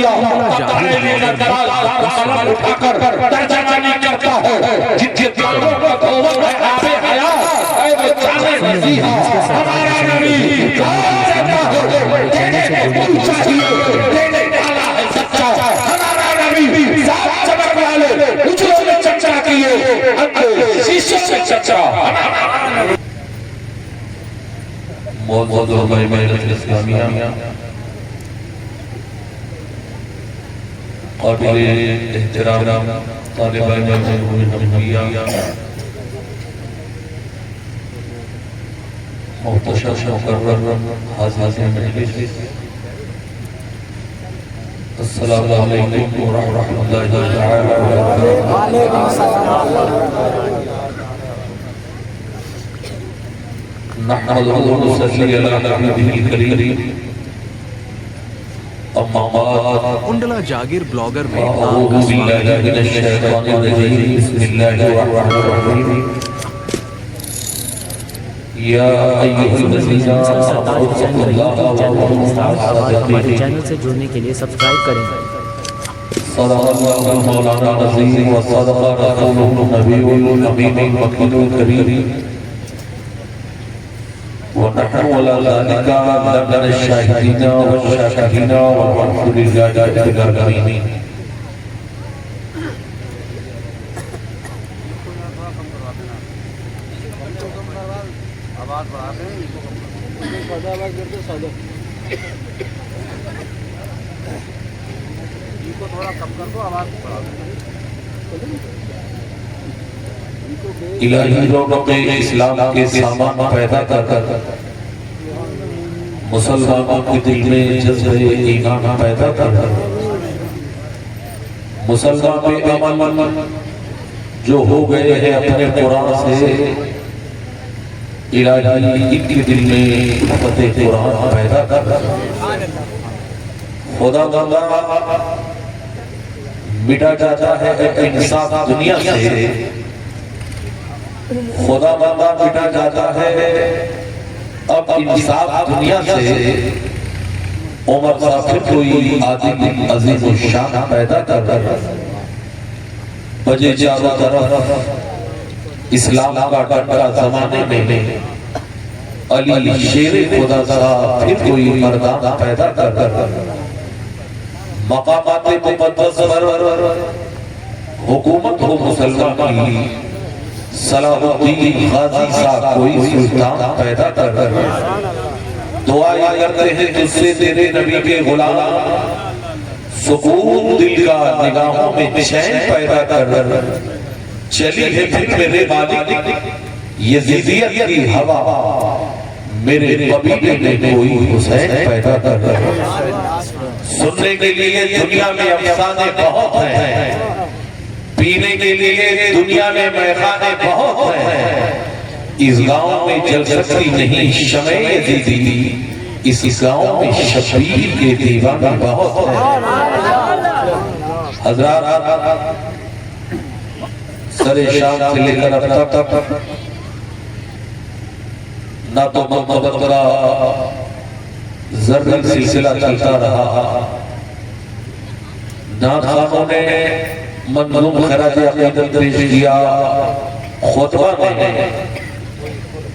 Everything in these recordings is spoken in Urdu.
دیا اٹھا کر ترجمانی کرتا ہے جن کے دلوں کا دھوون ہے آب حیات اے وہ جانے مسیحا ہمارا نبی دینے کو کون چاہیے دینے والا ہے سچا ہمارا نبی ساتھ چمک والے اچھلوں میں چچا کیے شیشوں میں چچا موت علماء ملت اسلامیہ قابل احترام طالبان جمہوریہ محتشم مقرر حاضر مجلس السلام علیکم ورحمۃ اللہ تعالی وبرکاتہ نحمده ونصلي على نبيه الكريم اما بعد کنڈلا جاگیر بلاگر میں اعوذ باللہ من الشیطان الرجیم بسم اللہ الرحمن الرحیم یا ایھا الذین آمنوا اتقوا اللہ چینل سے جڑنے کے لیے سبسکرائب کریں صدق اللہ مولانا العظیم وصدق رسولہ النبی الامین المکین الکریم ونحن على ذلك لمن الشاهدين والشاكرين والحمد لله رب العالمين الہی رونق اسلام کے سامان پیدا کر مسلمانوں کے دل میں جذبہ ایمان پیدا کر مسلمان میں امن جو ہو گئے ہیں اپنے قرآن سے الہی ان کے دل میں فتح قرآن پیدا کر خدا بندہ مٹا جاتا ہے انصاف دنیا سے خدا بندہ مٹا جاتا ہے اب انصاف دنیا سے عمر صاحب کوئی آدمی عظیم الشان پیدا کر بجے چاروں طرف اسلام کا ڈنڈا زمانے میں علی شیر خدا صاحب پھر کوئی مردان پیدا کر مقامات مقدس پر حکومت ہو مسلمان کی صلاح الدین غازی صاحب کوئی سلطان پیدا کر دعائیں کرتے ہیں جس سے تیرے نبی کے غلام سکون دل کا نگاہوں میں چین پیدا کر چلی ہے پھر میرے مالک یزیدیت کی ہوا میرے قبیلے میں کوئی حسین پیدا کر سننے کے لیے دنیا میں افسانے بہت ہیں پینے کے لیے دنیا میں میخانے بہت ہیں اس گاؤں میں جل سکتی نہیں شمع یزیدی اس گاؤں میں شبیر کے دیوانے بہت ہیں حضرات سر شام سے لے کر اب تک نہ تو مبترا زرد سلسلہ چلتا رہا نہ خانوں نے منظوم خراج عقیدت پیش کیا خطبہ میں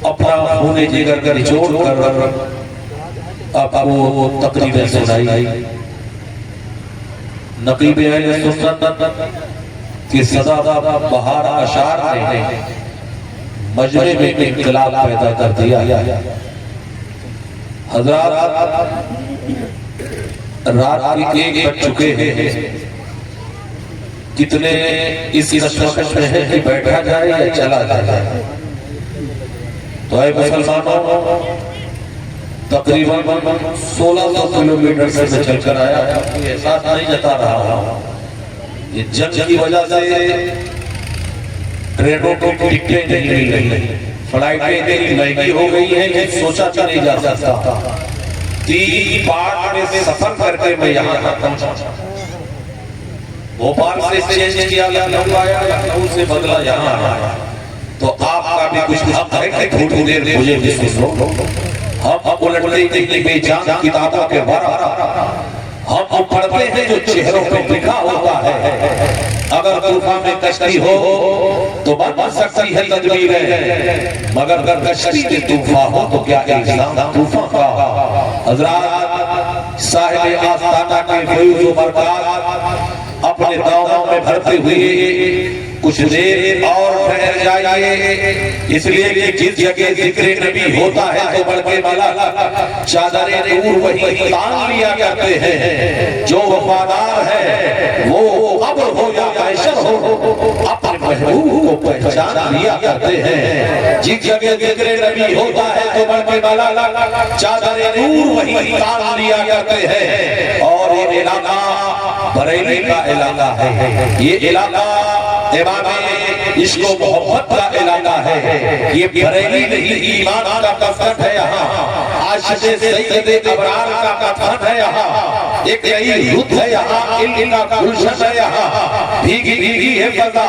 اپنا خون جگر کر جوڑ کر آپ کو تقریریں سنائی نقیب اہل سنت کی صدا بہار اشعار نے مجمع میں انقلاب پیدا کر دیا حضرات رات کی ایک بج چکے ہیں کتنے اس کشمکش میں ہے کہ بیٹھا جائے یا چلا جائے تو اے مسلمانوں تقریباً 1600 کلومیٹر سے میں چل کر آیا کوئی احساس نہیں جتا رہا یہ جنگ کی وجہ سے ٹرینوں کو ٹکٹیں نہیں مل رہی فلائٹیں اتنی مہنگی ہو گئی ہیں کہ سوچا بھی نہیں جا سکتا 3 پارٹ میں سفر کر کے میں یہاں تک پہنچا بھوپال سے چینج کیا لکھنؤ آیا لکھنؤ سے بدلا یہاں آیا تو آپ کا بھی کچھ حق ہے کہ تھوڑی دیر مجھے بھی سن لو ہم الٹتے نہیں بے جان کتابوں کے ورا ہم ہم پڑھتے ہیں جو چہروں پہ لکھا ہوتا ہے. اگر طوفان میں کشتی ہو تو بن سکتی ہے تدبیریں، مگر اگر کشتی میں طوفان ہو تو کیا الزام طوفان کا. حضرات صاحب آستانہ کے فیض و برکات اپنے داموں میں بھرتے ہوئے کچھ دیر اور ٹھہر جائیے، اس لیے کہ جس جگہ ذکر نبی ہوتا ہے تو بلکہ ملا چادر نور وہی تان لیا کرتے ہیں. جو وفادار ہے وہ قبر ہو یا محشر ہو اپنے محبوب کو پہچان لیا کرتے ہیں. جس جگہ ذکر نبی ہوتا ہے تو بلکہ ملا چادر نور وہی تان لیا کرتے ہیں. اور یہ علاقہ بریلی کا علاقہ ہے، یہ علاقہ امام عشق و محبت کا علاقہ ہے. یہ بریلی نہیں ایمان کا دفتر ہے یہاں، عاشق سید ابرار کا دفتر ہے یہاں، ایک نئی رت ہے یہاں، علم کا گلشن ہے یہاں، بھیگی بھیگی ہے فضا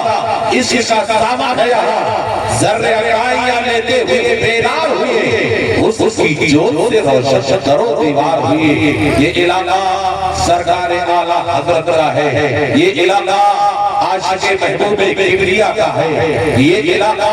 اس کا سامان ہے یہاں. ذرے عقائیاں لیتے ہوئے بیدار ہوئے اس کی جوت سے روشن کرو دیوار ہوئے. یہ علاقہ سرکار اعلیٰ حضرت کا ہے، یہ علاقہ عاشق محبوب کبریا کا ہے، یہ علاقہ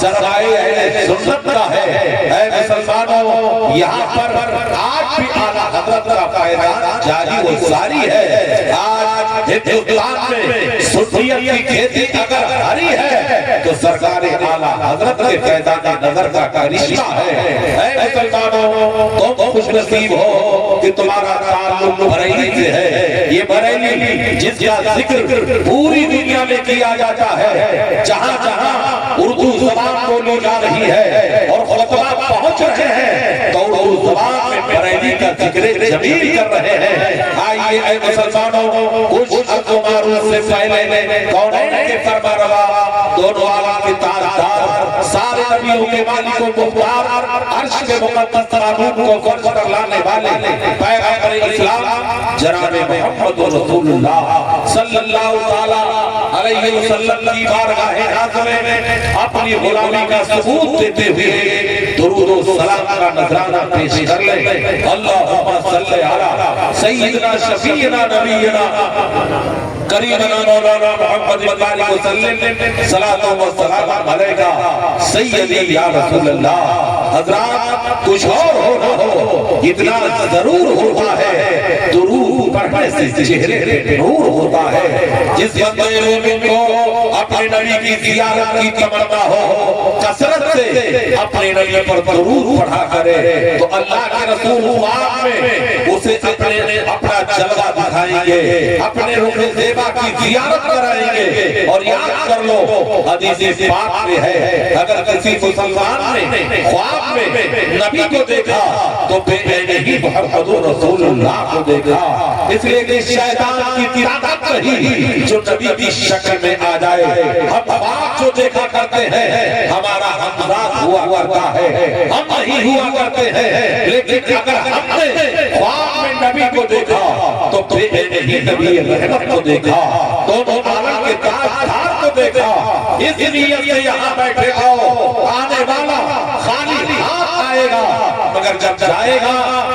سرکار اہل سنت کا ہے. اے مسلمانوں، یہاں پر آج بھی اعلیٰ حضرت کا فیضان جاری و ساری ہے. آج ہندوستان میں سنیت کی کھیتی اگر ہری ہے تو سرکار اعلیٰ حضرت کے فیضان نظر کا کرشمہ ہے. اے مسلمانوں، تم خوش نصیب ہو کہ تمہارا تعلق بریلی سے ہے. یہ بریلی جس کا ذکر پوری دنیا میں کیا جاتا ہے، جہاں جہاں اردو زبان بولی جا رہی ہے اور خطبہ پہنچ رہے ہیں تو اردو زبان میں بریلی کا ذکر جمیل کر رہے ہیں. آئیے اے مسلمانوں، کچھ عرض و معروف سے پہلے کونین کے فرمانروا، دونوں عالم کے تاجدار، سارے نبیوں کے مالک و مختار، عرش کے مقدس قانون کو فرض کر لانے والے پیغمبر اسلام جناب محمد رسول اللہ صلی اللہ تعالی علیہ وسلم کی بارگاہ نازلہ میں اپنی غلامی کا ثبوت دیتے ہوئے درود و سلام کا نذرانہ پیش کر لیں. اللہم صلی علی سیدنا شفیعنا نبینا قریبنا مولانا محمد وآلہ وسلم صلاۃ و سلام علیکہ سیدی یا رسول اللہ. حضرات کچھ اور ہو نہ ہو، اتنا ضرور ہوتا ہے درود پڑھنے سے چہرے پہ نور ہوتا ہے. جس بندے مومن کو اپنے نبی کی زیارت کی تمنا ہو، کثرت سے اپنے نبی پر درود پڑھا کرے تو اللہ کے رسول خواب میں اسے اپنا جلوہ دکھائیں گے، اپنے رخ زیبا کی زیارت کرائیں گے. اور یاد کر لو حدیث پاک میں ہے، اگر کسی مسلمان نے خواب میں نبی کو دیکھا تو بے عینی محمد رسول اللہ کو دیکھا. اس لیے کہ شیطان کی طاقت نہیں جو نبی کی شکل میں آ جائے. ہم خواب جو دیکھا کرتے ہیں ہمارا ہمراہ ہوا کرتا ہے، ہم نہیں ہوا کرتے ہیں. لیکن اگر ہم نے خواب میں نبی کو دیکھا تو بے عینی نبی رحمت کو دیکھا، دونوں عالم کے تاجدار کو دیکھا. اس نیت سے یہاں بیٹھے آؤ، آنے والا خالی ہاتھ آئے گا مگر جب جائے گا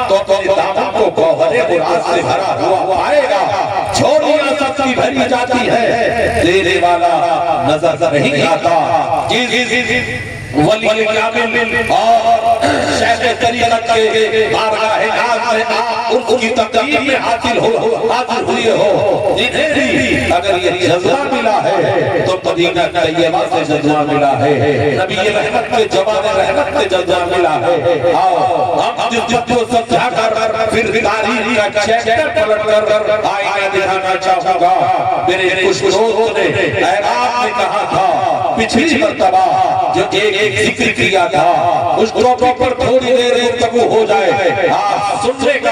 تو اپنے دامن کو گوہر قرآن سے بھرا ہوا آئے گا. جھولیاں سب کی بھری جاتی ہے، دینے والا نظر نہیں آتا. ولی کامل اور شیخ طریقت کے بارگاہ ناز میں آپ اس کی تقدیم میں حاصل ہوئے ہو. جنہیں بھی اگر یہ جذبہ ملا ہے تو مدینہ طیبہ سے جذبہ ملا ہے، نبی رحمت کے جوان رحمت کے جذبہ ملا ہے. آؤ ہم جس کو سمجھا کر پھر تاریخ کا چیپٹر پلٹ کر آئینہ دکھانا چاہوں گا. میرے کچھ دوست نے اعراب میں کہا تھا پچھلی مرتبہ جو ایک ذکر کیا تھا اس ٹاپک پر تھوڑی دیر گفتگو ہو جائے، آپ سننے کا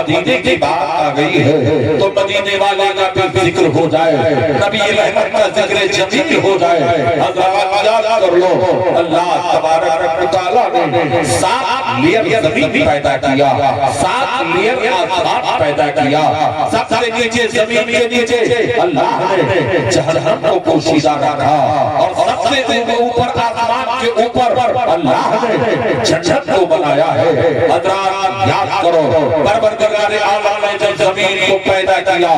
مدینے کی بات آ گئی ہے تو مدینے والے کا بھی ذکر ہو جائے، نبی رحمت کا ذکر جمیل ہو جائے۔ حضرات یاد کر لو، اللہ تبارک و تعالیٰ نے 7 لیئر زمین پیدا کیا، 7 لیئر آسمان پیدا کیا، سب سے نیچے زمین کے نیچے اللہ نے جہنم کو پوشیدہ رکھا، اور سب سے اوپر آسمان کے اوپر اللہ نے جنت کو بنایا ہے۔ حضرات یاد کرو، پروردگار عالم نے جب زمین کو پیدا کیا،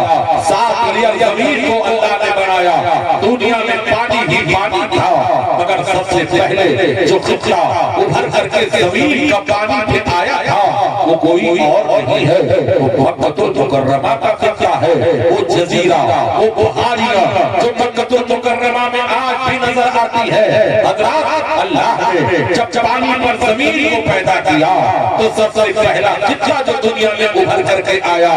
7 لیئر زمین کو اللہ نے بنایا، دنیا میں پانی ہی پانی تھا، مگر سب سے پہلے جو خطہ ابھر کر کے زمین کا پانی پہ آیا تھا وہ کوئی اور نہیں ہے، وہ مکۃ المکرمہ کا خطہ ہے، وہ جزیرہ، وہ پہاڑیاں جو مکۃ المکرمہ میں آج بھی نظر آتی ہے۔ حضرات اللہ نے جب پانی پر زمین کو پیدا کیا تو سب سے پہلا خطہ جو دنیا میں ابھر کر کے آیا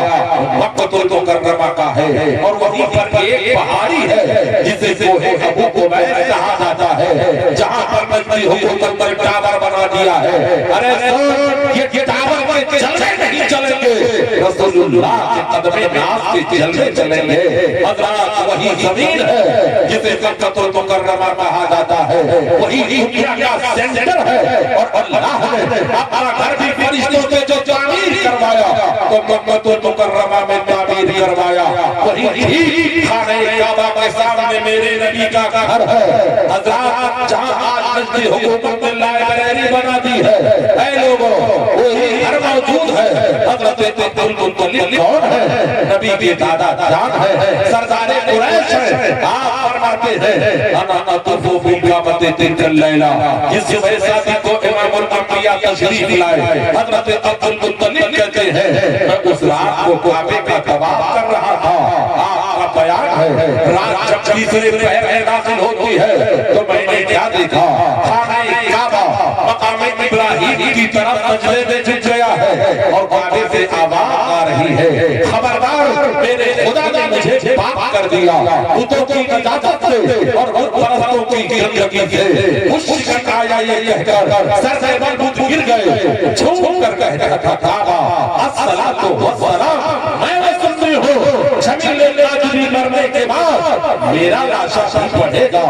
مکۃ المکرمہ کا ہے، اور وہیں پر ایک پہاڑی ہے جسے کوہ ابو قبیس کہا جاتا ہے، جہاں پر مسجد حکومت پر ٹاور بنا دیا ہے۔ ارے سن، یہ ٹاور کے چلنے نہیں چلیں گے، رسول اللہ کے قدم ناز کے چلنے چلیں گے۔ حضرات وہی زمین ہے جسے مکۃ المکرمہ کہا جاتا ہے، وہی دنیا کا سینٹر ہے، اور اللہ نے اپنا گھر بھی فرشتوں سے جو تعمیر کروایا تو مکۃ المکرمہ میں تعمیر کروایا، وہی ٹھیک خانہ کعبہ کے سامنے میرے نبی کا گھر ہے۔ حضرات جہاں آج مسجد حکومت نے لائبریری بنا دی ہے، اے لوگوں وہی گھر موجود ہے۔ حضرت عبد المطلب کون ہے؟ نبی کے دادا جان ہے، سردار قریش ہے۔ آپ فرماتے ہیں انا اطوف بالکعبۃ تلک اللیلہ، جس صبح شادی کو امام الانبیاء تشریف لائے، حضرت عبد المطلب کہتے ہیں میں اس رات کو کعبے کا طواف کر رہا تھا۔ آپ کا بیان ہے رات جب تیسرے پہر میں داخل ہوتی ہے تو میں نے کیا دیکھا، خانہ کعبہ مقام ابراہیم کی طرف سجدے میں جھک گیا ہے، اور کعبے سے آواز آ رہی ہے خبردار میرے خدا نے مجھے پاک کر دیا بتوں کی نجاست سے اور بت پرستوں کی گندگی سے۔ مشرک آیا یہ کہہ کر سر سے بل بت گر گئے، جھوم کر کہتا تھا کعبہ الصلاۃ والسلام، میں وہ سنتی ہوں جمیل ناجری مرنے کے بعد میرا لاشا بھی پڑھے گا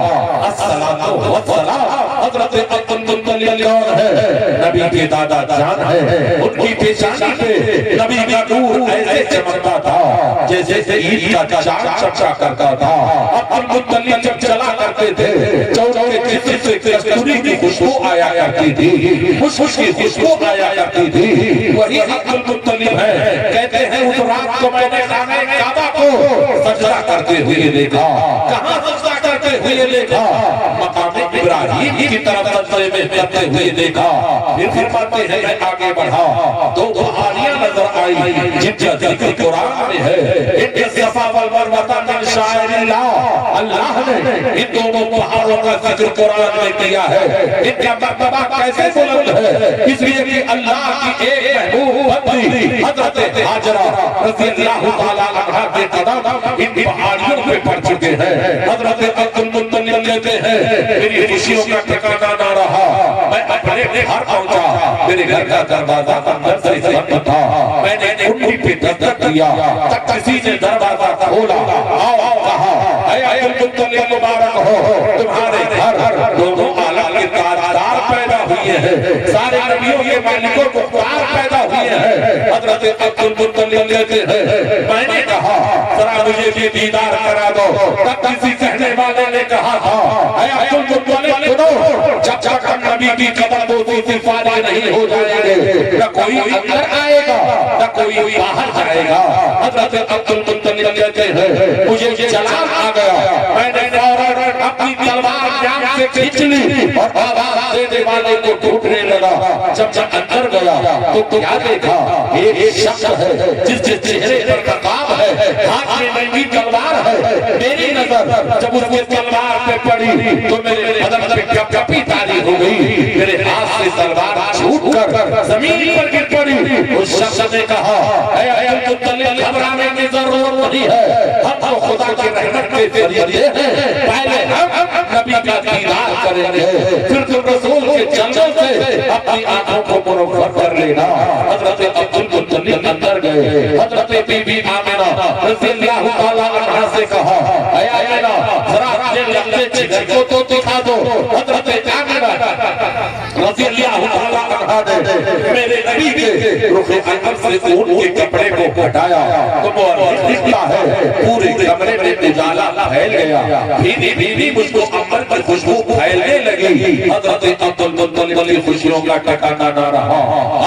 الصلاۃ والسلام۔ حضرت عبد المطلب کون ہے؟ نبی کے دادا جان ہے، ان کی پیشانی پہ نبی کا نور ایسے چمکتا تھا جیسے عید کا چاند چمکا کرتا تھا۔ عبد المطلب جب چلا کرتے تھے چونکہ کے جسم سے کستوری کی خوشبو آیا کرتی تھی، خوشبو کی خوشبو آیا کرتی تھی، وہی عبد المطلب ہے۔ کہتے ہیں اس رات کو میں نے خانہ کعبہ کو سجدہ کرتے ہوئے دیکھا۔ کہاں سجدہ کرتے ہوئے دیکھا؟ مقام ابراہیم کی طرف سجدے میں کرتے ہوئے دیکھا۔ پھر فرماتے ہیں میں آگے بڑھا، 2 پہاڑیاں نظر آئی جن کا ذکر قرآن میں ہے، ان الصفا والمروہ من شعائر اللہ۔ اللہ نے ان دونوں پہاڑوں کا ذکر قرآن میں کیا ہے۔ ان کا مرتبہ کیسے بلند ہے؟ اس لیے کہ اللہ کی ایک محبوب بندی حضرت ہاجرہ رضی اللہ تعالیٰ عنہا کے قدم ان پہاڑیوں پہ پڑ چکے ہیں۔ حضرت عبد المطلب کہتے ہیں میری خوشیوں کا ٹھکانہ نہ رہا، میں اپنے گھر پہنچا، میرے گھر کا دروازہ اندر سے بند تھا، میں نے کنڈی پہ دستک دیا، تک کسی نے دروازہ کھولا، آؤ کہا اے عبد المطلب مبارک ہو، تمہارے گھر دونوں عالم کے تاجدار پیدا ہوئے ہیں، سارے نبیوں کے مالک و مختار پیدا ہوئے ہیں۔ حضرت عبد المطلب کہتے ہیں میں نے کہا ذرا مجھے بھی دیدار کرا دو، تب کسی کہنے والے نے کہا تھا اے عبد المطلب سنو، جب تک ہم نبی کی قدم بوسی سے فارغ نہیں ہو جائیں گے نہ کوئی اندر آئے گا نہ کوئی باہر جائے گا۔ حضرت عبد المطلب کہتے ہیں مجھے جلال آ گیا، میں نے فوراً اپنی تلوار جام سے کھینچ لی اور آواز دینے والے کو ڈھونڈنے لگا۔ جب اندر گیا تو کیا دیکھا؟ ایک شخص ہے جس کے چہرے پر نقاب ہے، ہاتھ میں ننگی تلوار ہے۔ میری نظر جب اس کے تلوار پہ پڑی تو میرے بدن پہ کپ کپی تاری ہو گئی، میرے ہاتھ سے تلوار چھوٹ کر زمین پر گر پڑی۔ اس شخص نے کہا اے عبد المطلب گھبرانے کی ضرورت نہیں ہے، ہم تو خدا کی رحمت کے ذریعے ہیں، پہلے ہم نبی کا دیدار کریں گے، پھر تم رسول کے جنت سے اپنی آنکھوں کو منور کر لینا۔ حضرت عبد المطلب اندر گئے حضرت بی بی آمنہ رضی اللہ تعالیٰ عنہ سے کہا اے آمنہ ذرا اپنے لگتے جگر کو تو دکھا دو حضرت آمنہ رضی اللہ تعالیٰ عنہ نے میرے نبی کے رخ انور سے اون کے کپڑے کو ہٹایا تو مورخ لکھتا ہے پورے کمرے میں اجالا پھیل گیا بھیدی بھیدی مجھ کو انور کی خوشبو پھیلنے لگی حضرت عبد المطلب کی خوشیوں کا ٹھکانا نہ رہا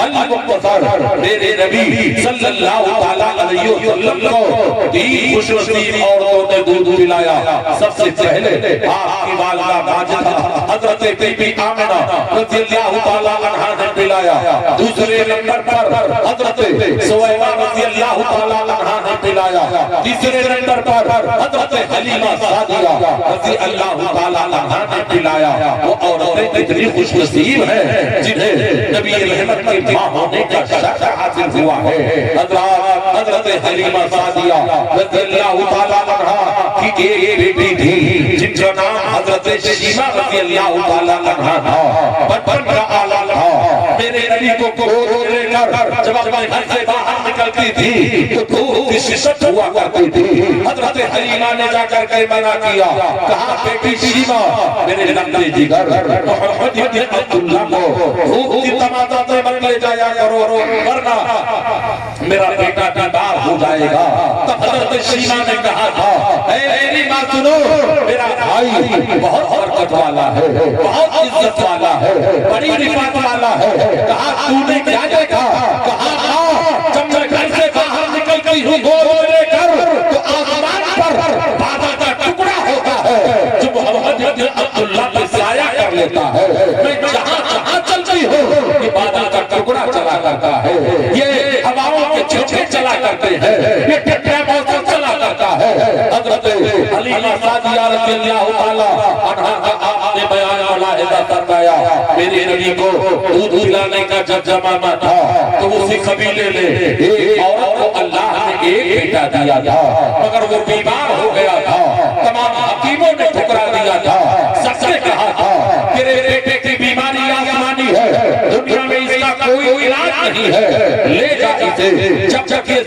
المختصر میرے نبی صلی اللہ علیہ وسلم کو تین خوش نصیب عورتوں نے دودھ پلایا سب سے پہلے آپ کی والدہ ماجدہ حضرت بی بی آمنہ رضی اللہ تعالیٰ عنہ نے پلایا دوسرے نمبر پر حضرت سویبہ رضی اللہ تعالیٰ عنہ نے پلایا تیسرے نمبر پر حضرت حلیمہ سعدیہ رضی اللہ تعالیٰ عنہ نے پلایا وہ عورتیں اتنی خوش نصیب ہیں جنہیں نبی رحمت کی ماں ہونے کا شرف حاصل ہوا ہے حضرت حلیمہ سعدیہ رضی اللہ تعالیٰ عنہ کی ایک بیٹی تھی جن کا نام حضرت شیمہ رضی اللہ تعالیٰ عنہ تھا بچپن کا آلہ تھا میرے نبی کو گود لے کر جب اپنے گھر سے باہر نکلتی تھی تو دودھ کی ششت ہوا کرتی تھی حضرت حلیمہ نے جا کر کے منع کیا کہا بیٹی شیمہ میرے نبی جگر محمد ابن عبداللہ کو دودھ کی تمادہ مت لے جایا کرو ورنہ میرا بیٹا بیمار ہو جائے گا تب حضرت شیمہ نے کہا تھا اے میری ماں سنو میرا بھائی بہت برکت والا ہے بہت عزت والا ہے بڑی رفعت والا ہے کہا تو نے کیا دیکھا کہا ماں جب میں گھر سے باہر نکلتی ہوں گود لے کر تو آسمان پر بادل کا ٹکڑا ہوتا ہے جو محمد ابن عبداللہ پہ سایہ کر لیتا ہے میں جہاں جہاں چلتی ہوں یہ بادل کا ٹکڑا چلا کرتا ہے یہ ہواؤں کے جھونکے چلا کرتے ہیں یہ ٹھنڈا موسم چلا کرتا ہے حضرت حلیمہ سعدیہ رضی اللہ تعالیٰ عنہ کا آپ نے بیان ملاحظہ فرمایا میرے نبی کو دودھ پلانے کا جب زمانہ تھا تو اسی قبیلے میں ایک عورت کو اللہ نے ایک بیٹا دیا تھا مگر وہ بیمار ہو گیا تھا تمام حکیموں نے ٹھکرا دیا تھا سب نے کہا تھا تیرے بیٹے کی بیماری آسمانی ہے دنیا میں اس کا کوئی علاج نہیں ہے لے جا اسے جب تک یہ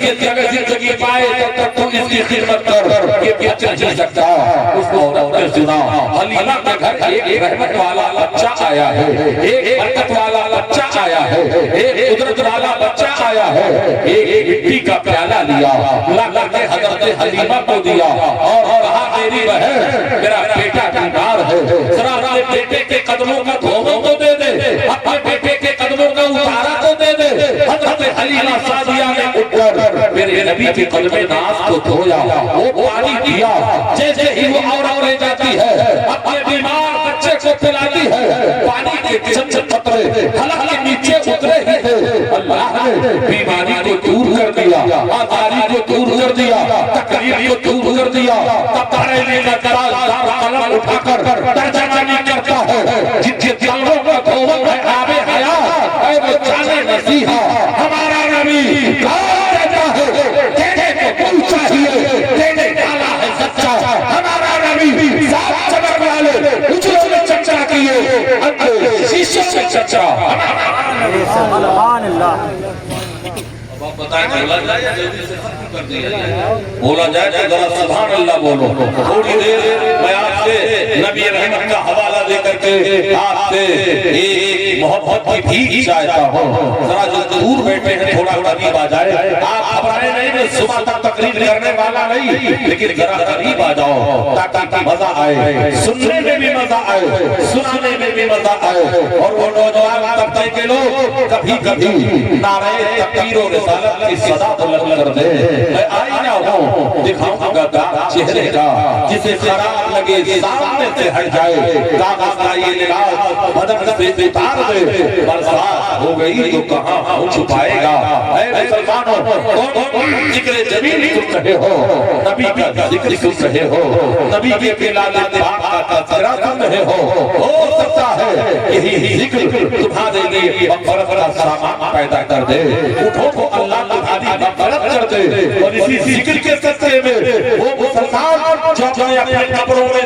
زندگی پائے تب تک تو اس کی خدمت کر یہ بچہ نہیں سکتا اس عورت نے سنا حلیمہ کے گھر ایک رحمت والا بچہ آیا ہے ایک برکت والا بچہ آیا ہے ایک قدرت والا بچہ آیا ہے ایک مٹی کا پیالہ لیا لا کر کے حضرت حلیمہ کو دیا اور کہا میری بہن میرا بیٹا بیمار ہے ذرا اپنے بیٹے کے قدموں کا دھونا تو دے دے اپنے بیٹے کے قدموں کا اتارا تو دے دے حضرت حلیمہ سعدیہ نے اٹھ کر میرے نبی کے قدم ناز کو دھویا وہ پانی دیا جیسے ہی وہ عورت لے جاتی ہے اپنے بیمار بچے کو پلاتی ہے پانی کے چند قطرے حلق کے نیچے اترے ہی تھے اللہ نے بیماری کو دور کر دیا آزاری کو دور کر دیا تکلیف کو دور کر دیا تب بریلی کا دراز قلم اٹھا کر ترجمانی کرتا ہے جن دلوں کا دھوم ہے آب حیات اے وہ جانے مسیحا ہمارا نبی کون کہتا ہے دینے کو کون چاہیے دینے والا ہے سچا ہمارا نبی سات چمک والے اجلوں میں چچا کیے اندر شیشوں میں چچا سبحان اللہ بتائیں بولا جائے یا جلدی سے ختم کر دیا جائے بولا جائے تو ذرا سبحان اللہ بولو تھوڑی دیر میں آپ سے نبی رحمت کا حوالہ دے کر کے آپ سے ایک محبت کی بھیک چاہتا ہوں ذرا جو دور بیٹھے ہیں تھوڑا قریب آ جائے آپ گھبرائے نہیں میں صبح تک تقریر کرنے والا نہیں لیکن ذرا قریب آ جاؤ تاکہ مزہ آئے سننے میں بھی مزہ آئے سنانے میں بھی مزہ آئے اور وہ نوجوان طبقے کے لوگ کبھی کبھی نعرہ تکبیر و رسالت کی صدا بلند کر دے میں آئینہ ہوں دکھاؤں گا داغ چہرے کا جسے خراب لگے سامنے سے ہٹ جائے کاغذ کا یہ لباس بدن سے اتار دے برسات ہو گئی تو کہاں ہوں چھپائے گا اے مسلمانوں ذکر جمیل سن رہے ہو نبی کا ذکر سن رہے ہو نبی کے بلال پاک کا تذکرہ سن رہے ہو سکتا ہے یہی ذکر تمہارے لیے مغفرت کا سامان پیدا کر دے اٹھو تو اللہ تمہاری مغفرت کر دے اور اسی ذکر کے صدقے میں وہ مسلمان جو اپنے قبروں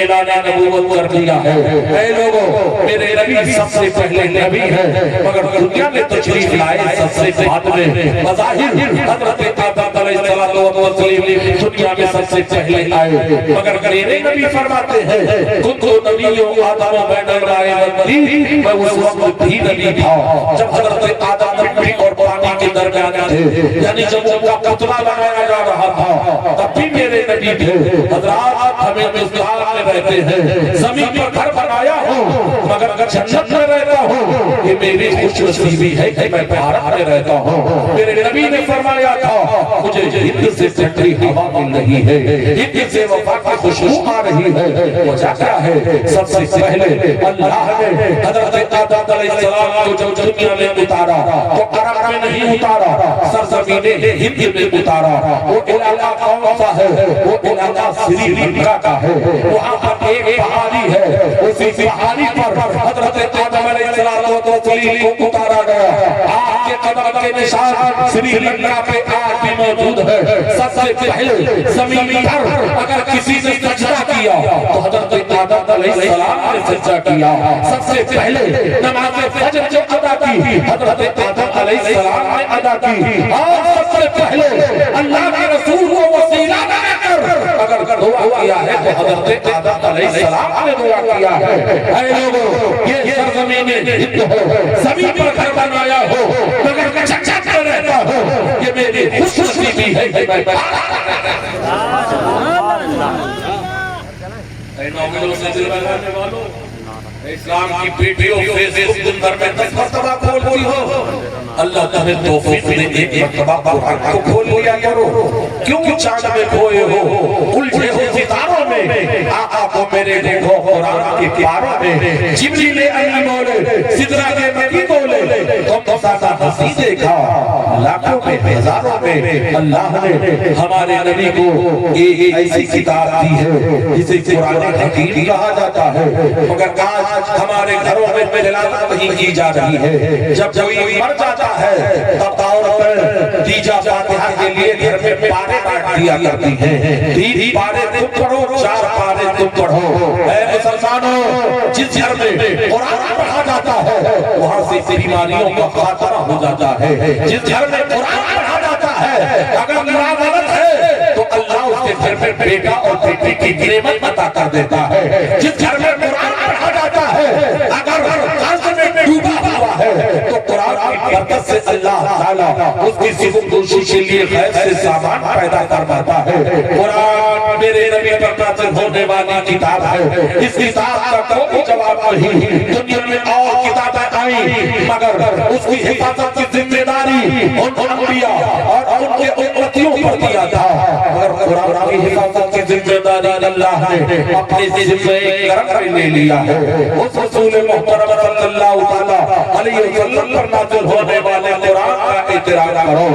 اعلان نبوت کر دیا ہے. اے لوگوں میرے نبی سب سے پہلے نبی ہیں مگر دنیا میں تشریف لائے سب سے بعد میں. بظاہر حضرت آدم علیہ السلام دنیا میں سب سے پہلے آئے مگر میرے نبی فرماتے ہیں خود کو نبیوں آدم و بین رائے بندی میں اس وقت بھی نبی تھا جب حضرت آدم مٹی اور پانی کے درمیان تھے یعنی جب ان کا پتلا بنایا جا رہا تھا تب بھی میرے نبی تھے. حضرات ہمیں مزدار میں رہتے ہیں زمین پر گھر بنایا ہوں مگر جنت میں رہتا ہوں یہ میری خوش نصیبی ہے کہ میں بھارت میں رہتا ہوں. میرے نبی نے فرمایا تھا مجھے ہند سے ٹھنڈی ہوا مل رہی ہے ہند سے وفا کی خوشبو آ رہی ہے. وجہ کیا ہے سب سے پہلے اللہ نے حضرت آدم علیہ السلام کو جب دنیا میں اتارا تو عرب میں نہیں اتارا سرزمین ہند میں اتارا. وہ علاقہ کون سا ہے وہ علاقہ سری لنکا کا ہے. وہاں پر ایک پہاڑی ہے اسی پہاڑی پر حضرت آدم علیہ السلام کو اتارا گیا. آپ کے قدم کے نشان سری لنکا پہ آج بھی موجود ہے. سب سے پہلے زمین پر اگر کسی نے سجدہ کیا تو حضرت آدم علیہ السلام نے سجدہ کیا. سب سے پہلے نماز فجر جو ادا کی حضرت آدم علیہ السلام نے ادا کی. اور سب سے پہلے اللہ کے رسول کو وسیلہ بنا کر اگر دعا کیا ہے تو حضرت آدم علیہ السلام نے دعا کیا ہے. اے لوگوں یہ سرزمین ہند ہو زمین پر گھر بنایا ہو مگر جنت میں رہتا ہو یہ میری خوش نصیبی ہے کہ میں اے نوجوانوں سے دل لگانے والوں اسلام کی بیٹیوں فیض دن بھر میں 10 مرتبہ کھولتی ہو. اللہ تمہیں توفیق دے ایک مرتبہ قرآن کو کھول لیا کرو. کیوں چاند میں کھوئے ہو الجھے ہو ستاروں میں آقا کو میرے دیکھو قرآن کے پاروں میں. جبریل امین بولے سدرہ کے مکی بولے تم ساتھ ہنسی دیکھا لاکھوں میں ہزاروں میں. اللہ نے ہمارے نبی کو ایک ایسی کتاب دی ہے جسے قرآن حکیم کہا جاتا ہے مگر آج ہمارے گھروں میں تلاوت نہیں کی جا رہی ہے. جب کوئی مر جاتا ہے تب طور پر تیجا فاتحہ کے لیے گھر میں پارے بانٹ دیا کرتی ہیں. 3 پارے تم پڑھو 4 پارے تم پڑھو. اے مسلمانوں جس گھر میں قرآن پڑھا جاتا ہے وہاں سے بیماریوں کا خاتمہ ہو جاتا ہے. جس گھر میں قرآن پڑھا جاتا ہے اگر نماز غلط ہے تو اللہ اس کے گھر میں بیٹا اور بیٹی کی نعمت عطا کر دیتا ہے. جس گھر میں قرآن پڑھا جاتا ہے اگر قرض میں ڈوبا ہوا ہے تو قرآن کی برکت سے اللہ تعالیٰ اس کی صفت دوشی کے لیے خیر سے سامان پیدا کرواتا ہے. قرآن میرے نبی پر نازل ہونے والی کتاب ہے. اس کتاب کا کوئی جواب نہیں. دنیا میں اور کتابیں آئیں مگر اس کی حفاظت کی ذمہ داری ان انبیاء اور ان کے امتیوں پر دیا تھا مگر قرآن کی حفاظت کی ذمہ داری اللہ نے اپنے ذمہ کرم میں لے لیا ہے. اس رسول محترم صلی اللہ علیہ وسلم پر نازل ہونے والے قرآن کا احترام کرو.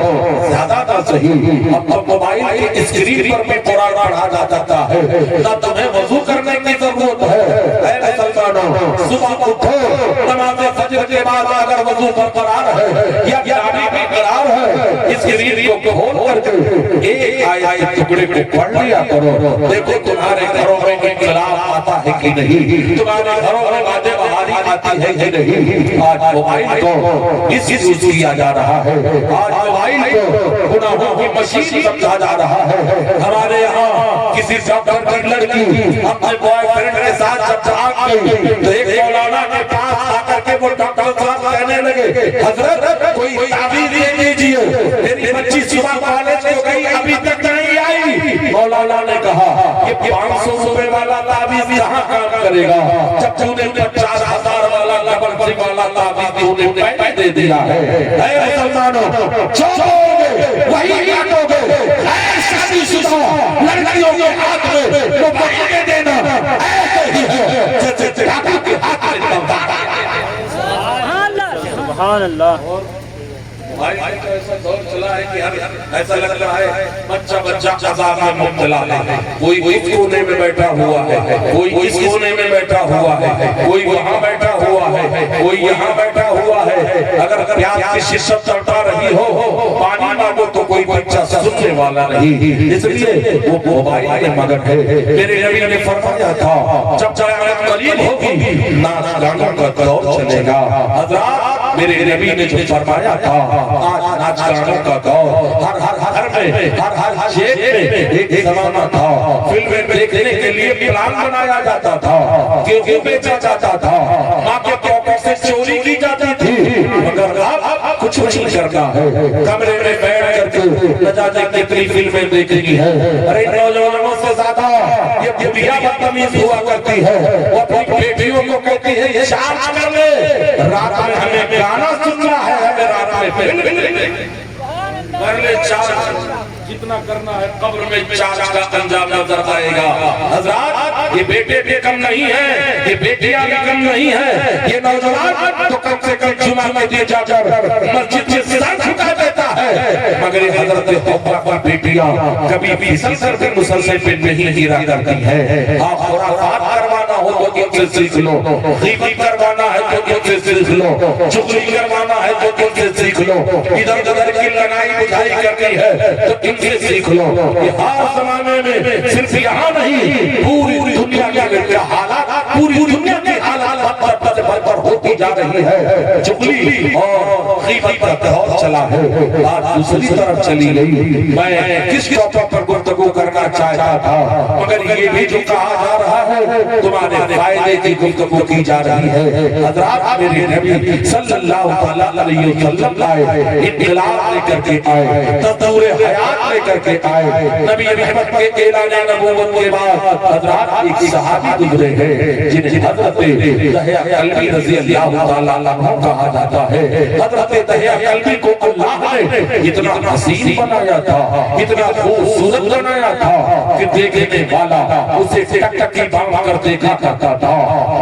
زیادہ نہ صحیح اب موبائل کی اسکرین پر بھی قرآن پڑھا جا سکتا ہے. نہ تمہیں وضو کرنے کی ضرورت ہے. اے مسلمانوں صبح اٹھو نماز فجر کے بعد اگر وضو برقرار ہے یا داڑھی بھی قرار ہے اسکرین کو کھول کر کے ایک آیت ٹکڑے کو پڑھ لیا کرو. دیکھو تمہارے گھروں میں انقلاب آتا ہے کہ نہیں تمہارے گھروں میں وعدے بہاری آتی ہے کہ نہیں. آج موبائل کو اس یوز کیا جا رہا ہے. آج موبائل کو گناہوں کی مشین سمجھا جا رہا ہے. ہمارے یہاں کسی ڈاکٹر کی لڑکی اپنے بوائے فرینڈ کے ساتھ جب بھاگ گئی تو ایک مولانا کے پاس آ کر کے وہ ڈاکٹر صاحب کہنے لگے حضرت کوئی تعویذ دے دیجیے میری بچی صبح کالج کو گئی ابھی تک نہیں آئی. مولانا نے کہا یہ 500 روپے والا تعویذ یہاں کام کرے گا جب تو نے 50,000 والا لبن سے والا تعویذ تو نے پہلے دے دیا ہے. اے مسلمانوں چھوڑو گے وہی کاٹو گے. اے شادی شدہ لڑکیوں کے ہاتھ میں موبائل دے دینا ایسے ہی ہے جیسے ڈاکو کے ہاتھ میں تلوار. سبحان اللہ. بھائی کا ایسا دور چلا ہے کہ ایسا لگ رہا ہے بچہ عذاب میں مبتلا ہے، کوئی اس کونے میں بیٹھا ہوا ہے، کوئی اس کونے میں بیٹھا ہوا ہے، کوئی وہاں بیٹھا ہوا ہے، کوئی یہاں بیٹھا ہوا ہے۔ اگر پیاس کی شدت تڑپا رہی ہو پانی مانگو تو کوئی بچہ سننے والا نہیں، اس لیے وہ موبائل میں مگن ہے۔ میرے نبی نے فرمایا تھا جب قیامت قریب ہوگی ناچ گانوں کا دور چلے گا۔ حضرات میرے نبی نے جو فرمایا تھا آج ناچ گانوں کا دور، ہر میں ہر جیب میں ایک زمانہ تھا فلمیں دیکھنے کے لیے پلان بنایا جاتا تھا، کیوں بیچا جاتا تھا، ماں کے پاکٹ سے چوری کی جاتی تھی، مگر اب کچھ نہیں کرنا ہے، کمرے میں بیٹھ کر کے نہ جانے کتنی فلمیں دیکھنی ہے۔ ارے نوجوانوں سے زیادہ یہ بڑھیا بدتمیز ہوا کرتی ہے، وہ اپنی بیٹیوں کو کہتی ہے یہ چارج کر لے، رات میں ہمیں گانا سننا ہے، ہمیں رات میں فلم کر لے چارج، جتنا کرنا ہے قبر میں چارج کا انجام نظر آئے گا۔ حضرات یہ بیٹے بھی کم نہیں ہیں، یہ بیٹیاں بھی کم نہیں ہیں، یہ نوجوان تو کم سے کم جمعہ میں دے جا کر مسجد سے سر جھکا دیتا ہے، مگر یہ حضرت حفرہ کی بیٹیاں کبھی بھی سر کے مسلسل پہ نہیں گرا کرتی ہے۔ آپ خرافات کروانا ہو تو ان سے سیکھ لو، غیبت کروانا ہے تو ان سے سیکھ لو، چغلی کروانا ہے تو ان سے سیکھ لو، ادھر ادھر کی لڑائی بجھائی کرنی ہے تو ان سے سیکھ لو۔ یہ ہر زمانے میں صرف یہاں نہیں پوری دنیا کے حالات، پوری دنیا کے حالات پر ہوتی جا رہی ہے، چغلی اور غیبت کا دور چلا ہے۔ بات دوسری طرف چلی گئی، میں کس ٹاپک پر گفتگو کرنا چاہتا تھا، مگر یہ بھی جو کہا جا رہا ہے تمہارے فائدے کی گفتگو کی جا رہی ہے۔ حضرات میرے نبی صلی اللہ علیہ وسلم آئے، انقلاب لے کر کے آئے، تطور حیات لے کر کے آئے، نبی رحمت کے اعلان نبوت کے بعد حضرات ایک صحابی گزرے ہیں جنہیں حضرت دحیہ کلبی رضی اللہ تعالیٰ عنہ کہا جاتا ہے۔ حضرت دحیہ کلبی کو اللہ نے اتنا حسین بنایا تھا، اتنا خوبصورت بنایا تھا کہ دیکھنے والا اسے ٹک ٹک کی بام کر دیکھا کرتا تھا،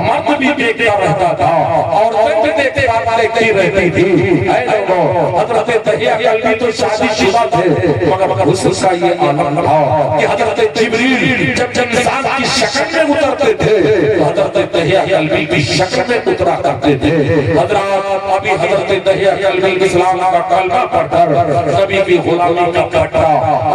مرد بھی دیکھتا رہتا تھا اور بھی دیکھتی رہتی تھی۔ اے لوگوں حضرت دحیہ کلبی تو شادی شدہ تھے، مگر حسن کا یہ عالم تھا کہ حضرت جبریل جب انسان کی شکل میں اترتے تھے تو حضرت دحیہ کلبی کی شکل میں اترا کرتے تھے۔ حضرات ابھی حضرت دحیہ کلبی اسلام کا کلمہ پڑھ کر کبھی بھی غلامی کا پٹا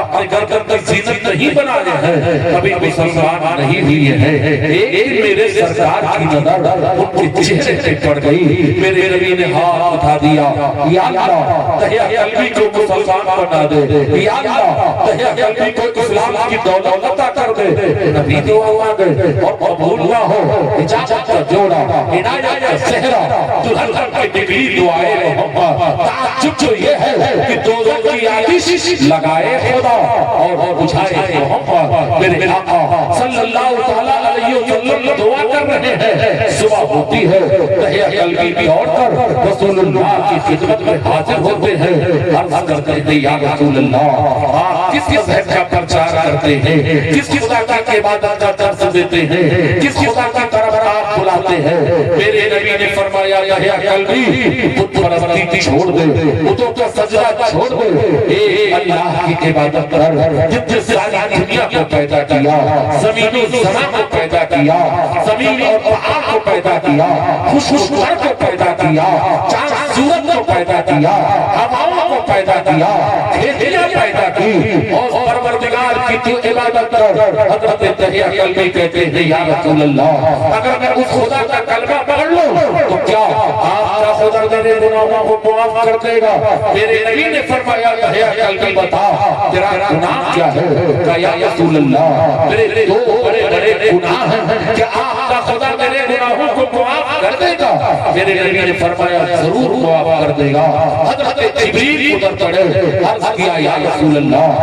اپنے گردن پر زینت نہیں بنائے ہیں، کبھی مسلمان نہیں ہوئے ہیں۔ ایک میرے سرکار کی نظر ان کے چہرے پہ پڑ گئی، میرے نبی نے ہاتھ اٹھا دیا، یا اللہ دحیہ کلبی کو مسلمان بنا دے، یا اللہ دحیہ کلبی کو اسلام کی دولت عطا کر دے۔ نبی دعا مانگے اور قبول نہ ہو، اجازت کا جوڑا، عنایت کا صحرا، دلہن کی ڈگری دعائے محمد۔ تعجب جو یہ ہے کہ دوزخ کی آتش لگائے خدا اور بجھائے محمد۔ میرے آقا صلی اللہ علیہ وسلم دعا کر رہے ہیں، صبح ہوتی ہے دحیہ کلبی بھی اور کر رسول اللہ کی خدمت میں حاضر ہوتے ہیں، عرض کرتے ہیں یا رسول اللہ آپ کس مذہب کا پرچار کرتے ہیں، کس خدا کی عبادت کا درس دیتے ہیں، کس خدا کی طرف آپ بلاتے ہیں؟ میرے نبی نے فرمایا دحیہ کلبی بت پرستی چھوڑ دے، بتوں کا سجدہ چھوڑ دے، اے اللہ کی عبادت کر، جس نے ساری دنیا کو پیدا کیا، زمین و سما کو پیدا کیا، زمین اور پہاڑ کو پیدا کیا، خوشبوئیں کو پیدا کیا، چاند سورج کو پیدا کیا، ہواؤں کو پیدا کیا، کھیتیاں پیدا کی اور پروردگار کی تو عبادت کر۔ حضرت دحیہ کلبی کہتے ہیں یا رسول اللہ اگر میں اس خدا کا کلمہ پڑھ لوں تو کیا آپ کا خدا میرے گناہوں کو معاف کر دے گا؟ میرے نبی نے فرمایا دحیہ کلبی بتا تیرا گناہ کیا ہے؟ کہا یا رسول اللہ میرے دو بڑے بڑے گناہ ہیں، کیا آپ کا خدا میرے گناہوں کو معاف کر دے گا؟ میرے نبی نے فرمایا ضرور معاف کر دے گا۔ حضرت جبریل ادھر پڑے، عرض کیا یا رسول اللہ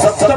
70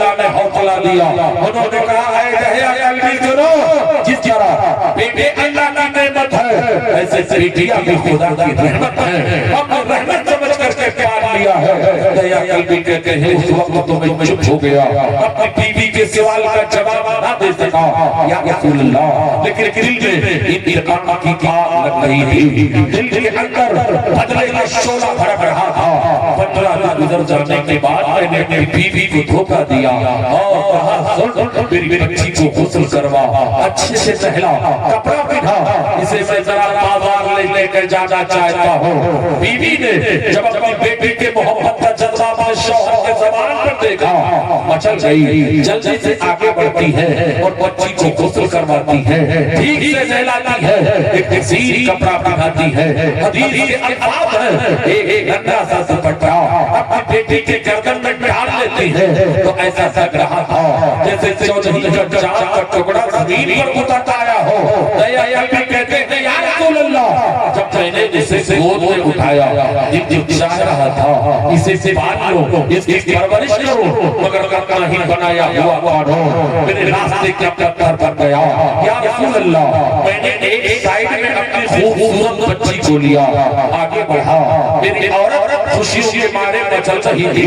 اللہ نے حوصلہ دیا. انہوں نے کہا اے دہیا قلبی سنو, جس طرح بیٹے اللہ کی نعمت ہے ایسے بیٹیاں بھی خدا کی رحمت ہے. ہم نے رحمت سمجھ کر کے پیار لیا ہے. دہیا قلبی کہتے ہیں اس وقت تو میں چپ ہو گیا, اپنی بیوی کے سوال کا جواب نہ دے سکا یا رسول اللہ, لیکن دل میں انتقام کی آگ لگ رہی تھی. دل کے اندر بدلے کا شعلہ بھڑک رہا تھا. 15 دن گزر جانے کے بعد میں نے اپنی بیوی کو دھوکہ دیا اور کہا سن میری بچی کو غسل کروا, اچھے سے نہلا, کپڑا پہنا, اسے میں ذرا بازار لے کر جانا چاہتا ہوں. بیوی نے جب اپنی بیٹی کے محبت کا جذبہ اپنے شوہر کے زبان پر دیکھا مچل گئی, جلدی سے آگے بڑھتی ہے اور بچی کو غسل کرواتی ہے, ٹھیک سے نہلاتی ہے, ایک تکسیر کپڑا پہناتی ہے. حدیث کے الفاظ ہیں ایک ننھا سا دوپٹہ اپنی بیٹی کے گردن میں ڈال لیتی ہے تو ایسا لگ رہا تھا جیسے چودھری کا چاند کا ٹکڑا زمین پر اتر آیا ہو. دہیا قلبی کہتے ہیں یا رسول اللہ, جب میں نے اسے گود میں اٹھایا دل چاہ رہا تھا اسے پال لو, اس کی پرورش کرو, مگر کرنا ہی بنایا ہوا کانوں میرے راستے کے پتھر پر گیا. یا رسول اللہ, میں نے ایک سائیڈ میں اپنی خوبصورت بچی کو لیا, آگے بڑھا, میری عورت خوشیوں کے مارے مچل رہی تھی,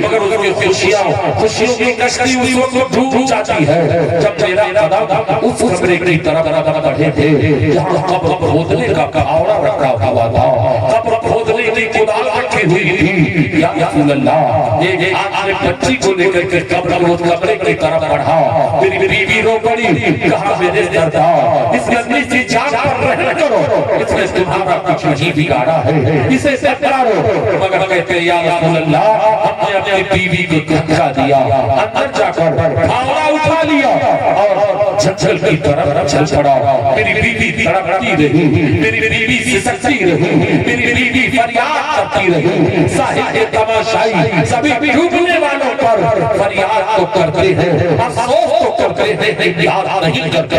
مگر اس کی خوشیوں کی کشتی اس وقت ڈوب جاتی ہے جب میرا قدم اس کمرے کی طرف بڑھے تھے جہاں قبر کھودنے کا کھاوڑا رکھا ہوا تھا. قبر کھودنے کی کدال رکھی ہوئی تھی. یا رسول اللہ, ایک آدمی بچی کو لے کر کے کمرے کی طرف بڑھا. میری بیوی رو پڑی, کہا میرے سردار اس گندی سی جان پر رحم کرو, اس میں تمہارا کچھ نہیں بگاڑا ہے, اسے سپارو. مگر کہتے یا رسول اللہ, ہم نے اپنی بیوی کو دھکا دیا, اندر جا کر پھاوڑا اٹھا لیا اور جنگل کی طرف چل پڑا. میری بیوی تڑپتی رہی, میری بیوی سسکتی رہی, میری بیوی فریاد کرتی رہی. صاحب تماشائی سبھی ڈوبنے والوں پر فریاد تو کرتے ہیں, افسوس تو کرتے ہیں, یاد نہیں کرتے.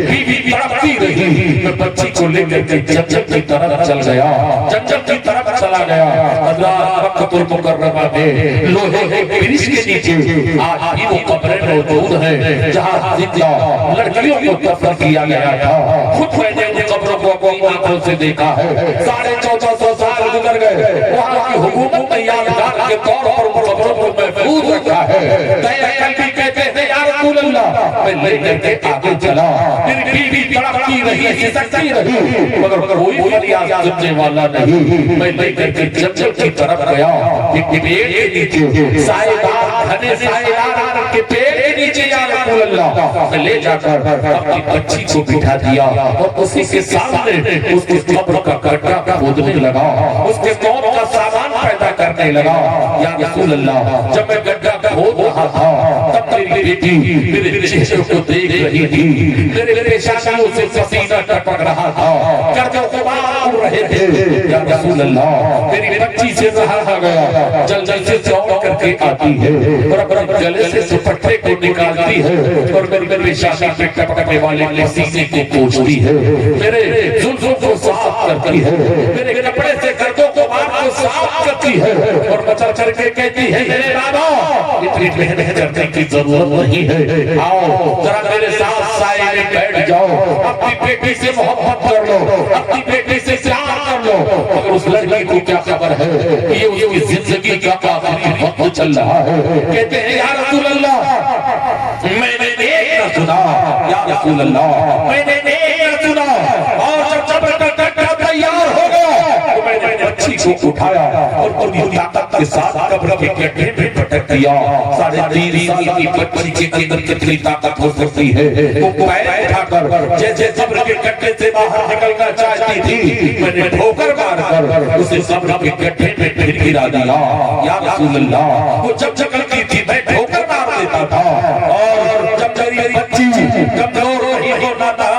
بیوی تڑپتی رہی, میں بچی کو لے کر کے جنگل کی طرف چل گیا, جنگل کی طرف چلا گیا. حضرات مکہ المکرمہ میں لوہے کے برج کے نیچے آج بھی وہ قبریں موجود ہیں جہاں زندہ لڑکیوں کو دفن کیا گیا تھا. خود میں نے ان قبروں کو اپنی آنکھوں سے دیکھا ہے. 1450 سال گزر گئے, وہاں کی حکومت نے یادگار کے طور پر ان قبروں کو محفوظ رکھا ہے. دہیا قلبی کہتے ہیں یا رسول اللہ, میں لے کر کے آگے چلا, میری بیوی تڑپتی رہی, سسکتی رہی, مگر کوئی فریاد سننے والا نہیں. میں لے کر کے جنگل کی طرف گیا, ایک پیڑ کے نیچے سائے دار گھنے سائے دار کے پیڑ کے نیچے یا رسول اللہ میں لے جا کر اپنی بچی کو بٹھا دیا اور اسی کے سامنے اس کی قبر کا گڈھا کھودنے لگا, اس کے قوم کا سامان پیدا کرنے لگا. یا رسول اللہ, جب میں گڈھا کھود رہا تھا تب میری بیٹی میرے چہرے کو دیکھ رہی تھی, میرے پیشانیوں سے پسینہ ٹپک رہا تھا, گرد و غبار اڑ رہے تھے. یا رسول اللہ, میری بچی سے رہا گیا, جلدی سے دوڑ کر کے آتی ہے اور اپنے گلے سے دوپٹے کو نکالتی ہے اور میری پیشانی پہ ٹپکنے والے پسینے کو پوچھتی ہے, میرے زلفوں کو صاف کرتی ہے, میرے کپڑے سے گرد و غبار کو صاف کرتی ہے اور بچا کر کے کہتی ہے میرے بابا اتنی محنت کرنے کی ضرورت نہیں ہے, آؤ ذرا میرے ساتھ سائے میں بیٹھ جاؤ, اپنی بیٹی سے محبت کر لو, اپنی بیٹی سے پیار کر لو. مگر اس لڑکی کو کیا خبر ہے یہ اس کی زندگی کا آخری وقت چل رہا ہے. کہتے ہیں یا رسول اللہ, میں نے ایک نہ سنا, یا رسول اللہ میں نے ایک نہ سنا, اور جب گڈھا تیار ہو گیا تو میں نے بچی کو اٹھایا اور پوری طاقت کے ساتھ قبر کے گڈھے میں پٹک دیا. 3.5 سال کی بچی کے اندر کتنی طاقت ہو سکتی ہے, وہ پیر اٹھا کر جیسے قبر کے گڈھے سے باہر نکلنا چاہتی تھی, میں نے ٹھوکر مار کر اسے قبر کے گڈھے میں پھر گرا دیا. یا رسول اللہ, وہ جب نکلتی تھی میں ٹھوکر مار دیتا تھا, اور جب میری بچی کمزور رہی ہونا تھا,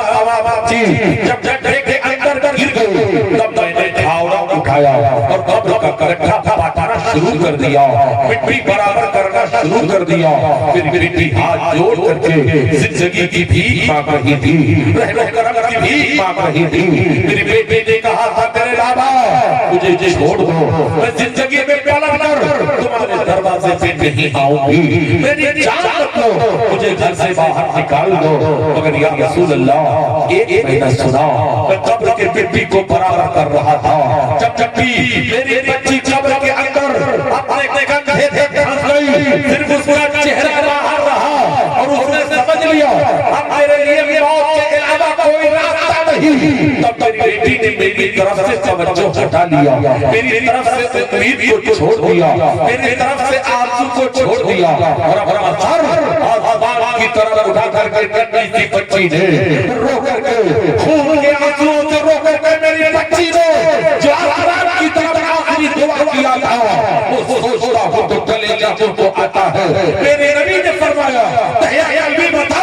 جب گڈھے کے اندر گر گئی تب میں نے پھاوڑا اٹھایا اور قبر کا گڈھا کاٹنا شروع کر دیا، مٹی برابر کرنا شروع کر دیا، پھر بیٹی ہاتھ جوڑ کر کے زندگی کی بھیک مانگ رہی تھی، رحم و کرم کی بھیک مانگ رہی تھی۔ میری بیٹی نے کہا تھا میرے بابا مجھے چھوڑ دو، میں زندگی میں پلٹ کر تمہارے دروازے پہ نہیں آؤں گی، میری جان مت لو، مجھے گھر سے باہر نکال دو۔ مگر یا رسول اللہ ایک مہینہ سنا، میں قبر کے مٹی کو برابر کر رہا تھا، جب بھی میری بچی قبر کے اندر اپنے کندھے سے پھنس گئی، صرف اس کا چہرہ باہر رہا اور اس نے سمجھ لیا اب میرے لیے موت کے علاوہ کوئی راستہ نہیں۔ تب میری بیٹی نے میری طرف سے توجہ ہٹا لیا، میری طرف سے امید کو چھوڑ دیا، میری طرف سے آرزو کو چھوڑ دیا، اور اپنا سر آسمان کی طرف اٹھا کر کے ننھی سی بچی نے رو کر کے خون کے آنسوؤں سے رو کر کے میری بچی نے جو آسمان کی طرف آخری دعا کیا تھا وہ سوچتا ہوں تو کلیجہ مجھ کو آتا ہے۔ میرے نبی نے فرمایا دہیا بھی بتا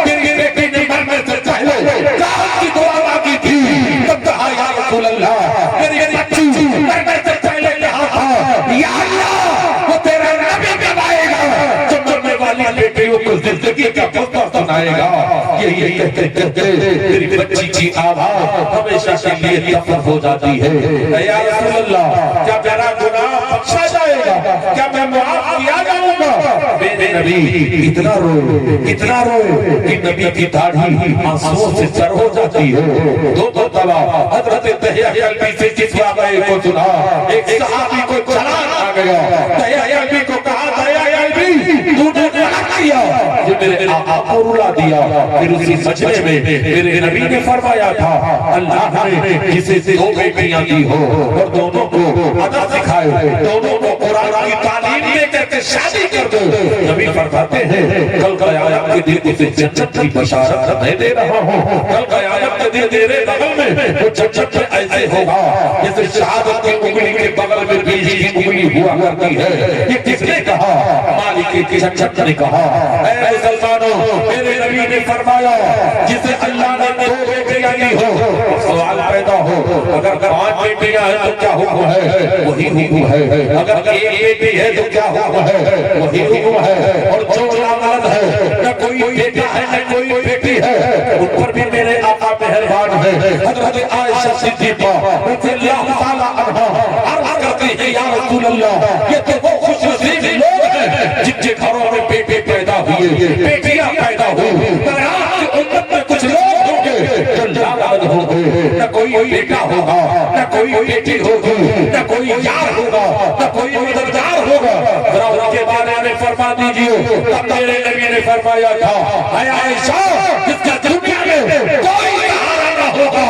تیری بیٹی نے مرنے سے پہلے کہاں کی دعا مانگی تھی؟ تب کہا یا رسول اللہ میری بچی مرنے سے پہلے کہا تھا یا اللہ وہ تیرا نبی کب آئے گا جب مرنے والی بیٹیوں کو زندگی کا خطبہ سنائے گا۔ یہ کہتے میری بچی کی آواز ہمیشہ کے لیے دفن ہو جاتی ہے۔ یا رسول اللہ کیا میرا گناہ بخشا جائے گا؟ کیا میں معاف کیا جاؤں گا؟ میرے نبی اتنا روئے کہ نبی کی داڑھی آنسوؤں سے تر ہو جاتی ہے۔ دو دفعہ حضرت دہیا کلبی سے جس واقعے کو سنا، ایک صحابی کو چلان آ گیا، دہیا کلبی کو کہا دہیا کلبی تو نے غلط کیا، جو میرے آقا کو رلا دیا۔ پھر اسی مجلس میں میرے نبی نے فرمایا تھا اللہ نے جسے دو بیٹیاں دی ہو اور دونوں کو ادب سکھائے، دونوں کو قرآن کی تعلیم دے کر کے شادی کر دو، نبی فرماتے ہیں کل قیامت کے دن اسے جنت کی بشارت میں دے رہا ہوں۔ کل قیامت کے دن تیرے بغل میں وہ جنت میں ایسے ہوگا جیسے شہادت کی انگلی کے بغل میں بیج کی انگلی ہوا کرتی ہے۔ یہ کس نے کہا؟ مالک کی جنت نے کہا۔ اے مسلمانوں میرے نبی نے فرمایا جسے اللہ نے دو بیٹیاں دی ہو، سوال پیدا ہو اگر 5 بیٹیاں ہیں تو کیا حکم ہے؟ وہی حکم ہے۔ اگر ایک بیٹی ہے تو کیا حکم ہے؟ وہی حکم ہے۔ اور جو نامرد ہے نہ کوئی بیٹا ہے نہ کوئی بیٹی ہے ان پر بھی میرے آقا مہربان ہے۔ حضرت عائشہ صدیقہ رضی اللہ تعالی عنہا عرض کرتی ہے یا رسول اللہ یہ تو وہ خوش نصیب لوگ ہیں جن کے گھروں میں بیٹے پیدا ہوئے، بیٹیاں پیدا ہوئی، پر آپ کی امت میں کچھ لوگ ہوں گے جو نامرد ہوں گے، نہ کوئی بیٹا ہوگا نہ کوئی بیٹی ہوگی، نہ کوئی یار ہوگا نہ کوئی مددگار ہوگا۔ ذرا ان کے بارے میں فرما دیجئے۔ تب میرے نبی نے فرمایا تھا اے عائشہ جس کا دنیا میں کوئی سہارا نہ ہوگا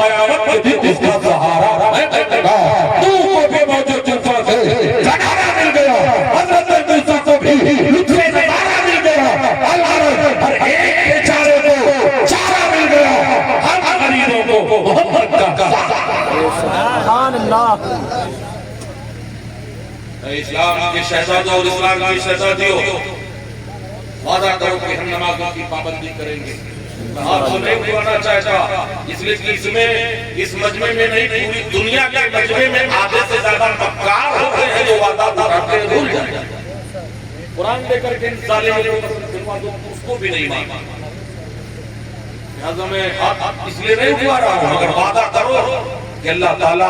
قیامت کے دن اس کا سہارا میں بنے گا۔ تو کو بھی موجود جلسہ سے جھگڑا مل گیا، حضرت موسیٰ کو بھی لطفِ نظارہ مل گیا، ہر ایک بیچارے کو چارہ مل گیا، ہر غریبوں کو محمد کا سبحان اللہ۔ اسلام کے شہزادوں اور اسلام کی شہزادیوں وعدہ کرو کہ ہم نمازوں کی پابندی کریں گے۔ میں آپ کو نہیں بلانا چاہتا اس لیے کہ اس مجمع میں نہیں پوری دنیا کے مجمع میں آدھے سے زیادہ مکار ہوتے ہیں جو وعدہ کرتے ہیں بھول جائیں۔ قرآن لے کر کے ان ظالموں کو اس کو بھی نہیں مانا۔ لہذا میں ہاتھ اس لیے نہیں اٹھا رہا ہوں مگر وعدہ کرو کہ اللہ تعالیٰ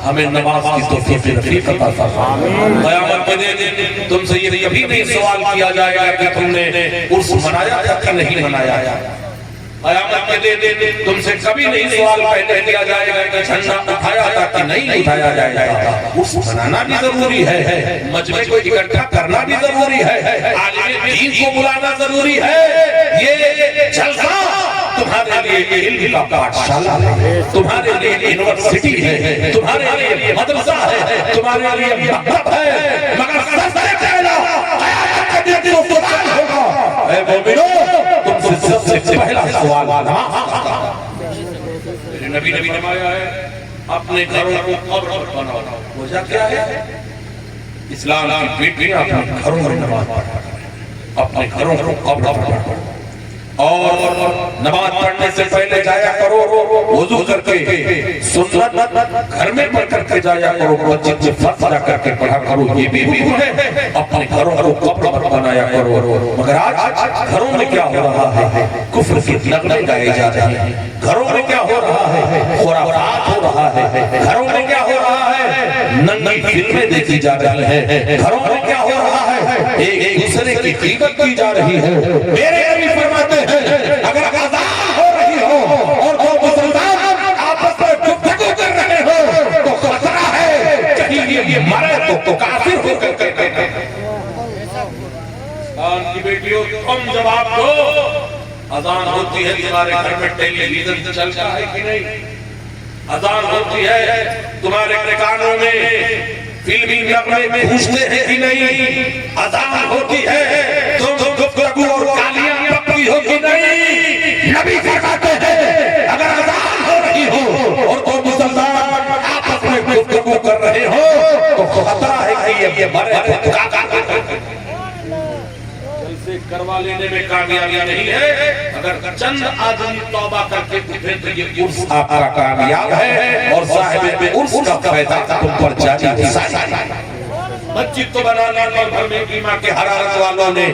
ہمیں نماز کی توفیق رفیق عطا فرمائے۔ قیامت کے دن تم سے یہ کبھی نہیں سوال کیا جائے گا کہ تم نے عرس منایا تھا کہ نہیں منایا۔ قیامت کے دن تم سے کبھی نہیں سوال پہلے کیا جائے گا کہ جھنڈا اٹھایا تھا کہ نہیں اٹھایا جائے گا۔ عرس منانا بھی ضروری ہے، مجمع کو اکٹھا کرنا بھی ضروری ہے، عالم دین کو بلانا ضروری ہے۔ یہ جلسہ تمہارے لیے علم کا پاٹھشالہ ہے، تمہارے لیے یونیورسٹی ہے، تمہارے لیے مدرسہ ہے، تمہارے لیے مکتب ہے، مگر سب سے پہلا قیامت کے دن جو سوال ہوگا اے مومنوں تم سے سب سے پہلا سوال میرے نبی نے فرمایا ہے اپنے گھروں کو قبر بناؤ۔ وجہ کیا ہے؟ اسلام کی بیٹیاں اپنے گھروں میں نماز پڑھیں، اپنے گھروں کو قبر بناؤ۔ اور نماز پڑھنے سے پہلے جایا کرو وضو کر کے، سنت گھر میں پڑھ کر کے جایا کرو، مسجد میں فرض جا کر کے پڑھا کرو، یہ بھی ہے۔ اپنے گھروں کو قبر مت بنایا کرو۔ مگر آج گھروں میں کیا ہو رہا ہے؟ کفر کے نغمے گائے جا رہے ہیں۔ گھروں میں کیا ہو رہا ہے؟ خرافات ہو رہا ہے۔ گھروں میں کیا ہو رہا ہے؟ ننگی فلمیں دیکھی جا رہی ہیں۔ گھروں میں کیا ہو رہا ہے؟ ایک دوسرے کی غیبت کی جا رہی ہے۔ میرے نبی فرماتے ہیں اگر اذان ہو رہی ہو اور دو مسلمان آپس میں گفتگو کر رہے ہو تو خطرہ ہے کہیں یہ مرے تو کافر ہو کر کہتے ہیں۔ کی بیٹیوں تم جواب دو، اذان ہوتی ہے تمہارے گھر میں ٹیلی ویژن چلتا ہے کہ نہیں؟ اذان ہوتی ہے تمہارے کانوں میں فلمی نغمے گونجتے ہیں کہ نہیں؟ اذان ہوتی ہے تم گفتگو اور گالیاں پکتی ہو کہ نہیں؟ نبی فرماتے ہیں اگر اذان ہو رہی ہو اور دو مسلمان آپس میں گفتگو کر رہے ہو تو خطرہ ہے کہ یہ مرے تو کروا لینے میں کامیابی نہیں ہے۔ اگر چند آدمی توبہ کر کے اٹھے تو یہ عرص آپ کا کامیاب ہے اور صاحب عرص کا فائدہ تم پر جاری ہے۔ مسجد تو بنانا اور گھر میں ایمان کے حرارت والوں نے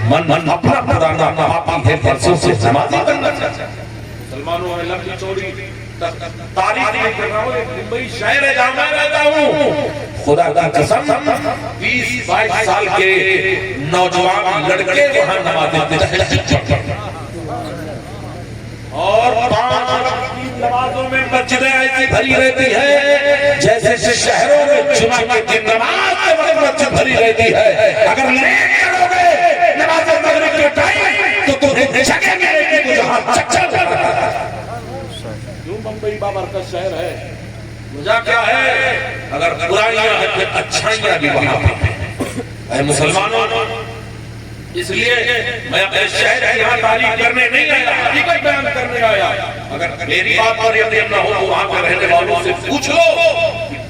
من اپنا پرانا پاپی ہے برسوں سے نمازی کرنا چاہتا ہے۔ مسلمانوں میں لمبی چوڑی تاریخ نہیں کر رہا ہوں، ممبئی شہر جہاں میں رہتا ہوں، خدا کی قسم 20-22 سال کے نوجوان لڑکے وہاں نمازیں پڑھتے ہیں اور 5 نمازوں میں مسجدیں ایسی بھری رہتی ہے جیسے شہروں میں جمعہ کے دن نماز کے وقت مسجد بھری رہتی ہے۔ اگر لیٹ کرو گے نماز مغرب کے ٹائم تو تمہیں جگہ ملے گی جہاں چکر کر رہا ہے۔ جو ممبئی بابرکت شہر ہے، وجہ کیا ہے؟ اگر برائیاں ہیں اچھائیاں بھی وہاں پہ ہیں۔ اے مسلمانوں، اس لیے میں اپنے شہر کی یہاں تعریف کرنے نہیں آیا، حقیقت بیان کرنے آیا۔ اگر میری بات پر یقین نہ ہو تو وہاں پر رہنے والوں سے پوچھ لو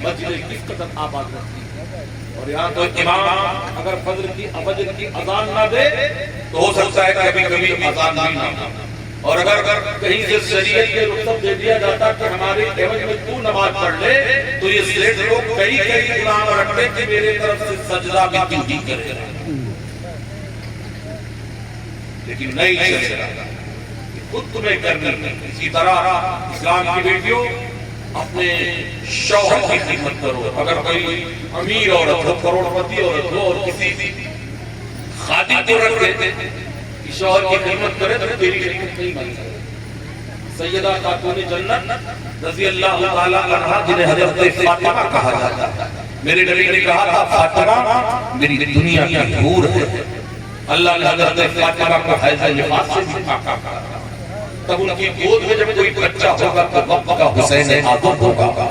مسجد کس قدر آباد رہتی ہے۔ اور یہاں تو امام اگر فجر کی اذان نہ دے تو ہو سکتا ہے کبھی کبھی اذان بھی نہ ہو، اور اگر کہیں سے شریعت کے رخصت دے دیا جاتا کہ ہمارے عوض میں تو نماز پڑھ لے تو یہ سیٹ لوگ کئی امام رکھتے کہ میرے طرف سے سجدہ بھی تو ہی کرے، لیکن نہیں چل رہا، خود تمہیں کرنی۔ اسی طرح اسلام کی بیٹیوں اپنے شوہر کی خدمت کرو۔ اگر کوئی امیر عورت ہو، کروڑ پتی عورت ہو اور کسی خادم کو رکھ دیتے شوہر کی خدمت کرے تو تیری خدمت نہیں بن سکتی۔ سیدہ خاتون جنت رضی اللہ تعالیٰ عنہا جنہیں حضرت فاطمہ کہا جاتا ہے، میرے نبی نے کہا تھا فاطمہ میری دنیا کی حور ہے۔ اللہ نے حضرت فاطمہ کو حیض نفاس سے بھی پاکا کہا، تب ان کی گود میں جب کوئی بچہ ہوگا تو وقت کا حسین اعظم ہوگا۔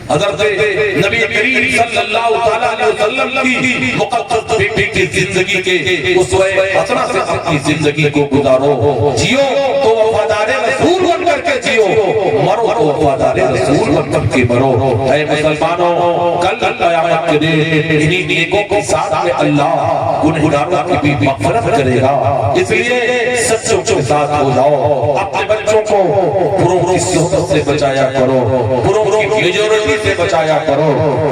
حضرت نبی کریم صلی اللہ علیہ وسلم کی مقدس بیٹی کی زندگی کے اسوہ حسنہ سے اپنی زندگی کو گزارو۔ جیو تو وفادار رسول بن کر کے جیو، مرو تو وفادار رسول بن کر کے مرو۔ اے مسلمانوں، کل قیامت کے دن انہی نیکوں کے ساتھ میں اللہ گنہگاروں کی بھی مغفرت کرے گا۔ اس لیے سچوں کے ساتھ ہو جاؤ، اپنے بچوں کو بروں کی صحبت سے بچایا کرو، بروں کی میجورٹی سے بچایا کرو،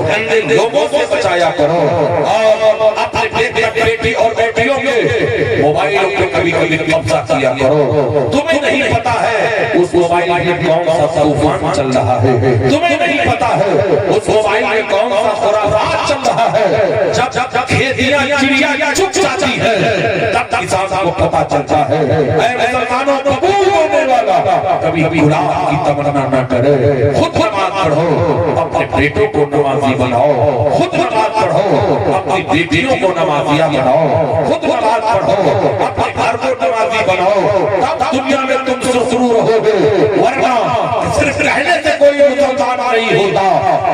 گندے لوگوں سے بچایا کرو، اور اپنے بیٹی اور بیٹیوں کے موبائلوں پہ کبھی کبھی قبضہ کیا کرو۔ تمہیں نہیں پتا ہے اس موبائل میں کون سا طوفان چل رہا ہے، تمہیں نہیں پتا ہے اس موبائل میں کون سا خرافات چل رہا ہے۔ جب کھیتیاں چڑیا چپ جاتی ہے تب کسان کو پتا چلتا ہے۔ اے مسلمانوں، قبول ہونے والا کبھی گناہ کی تمنا نہ کرے، خود نماز پڑھو، اپنے بیٹوں کو نمازی بناؤ، خود نماز پڑھو، اپنی بیٹیوں کو نمازیہ بناؤ، خود نماز پڑھو، اپنے گھر کو نمازی بناؤ، تب دنیا میں تم سرور ہو گے۔ ورنہ صرف رہنے سے کوئی مسلمان نہیں ہوتا۔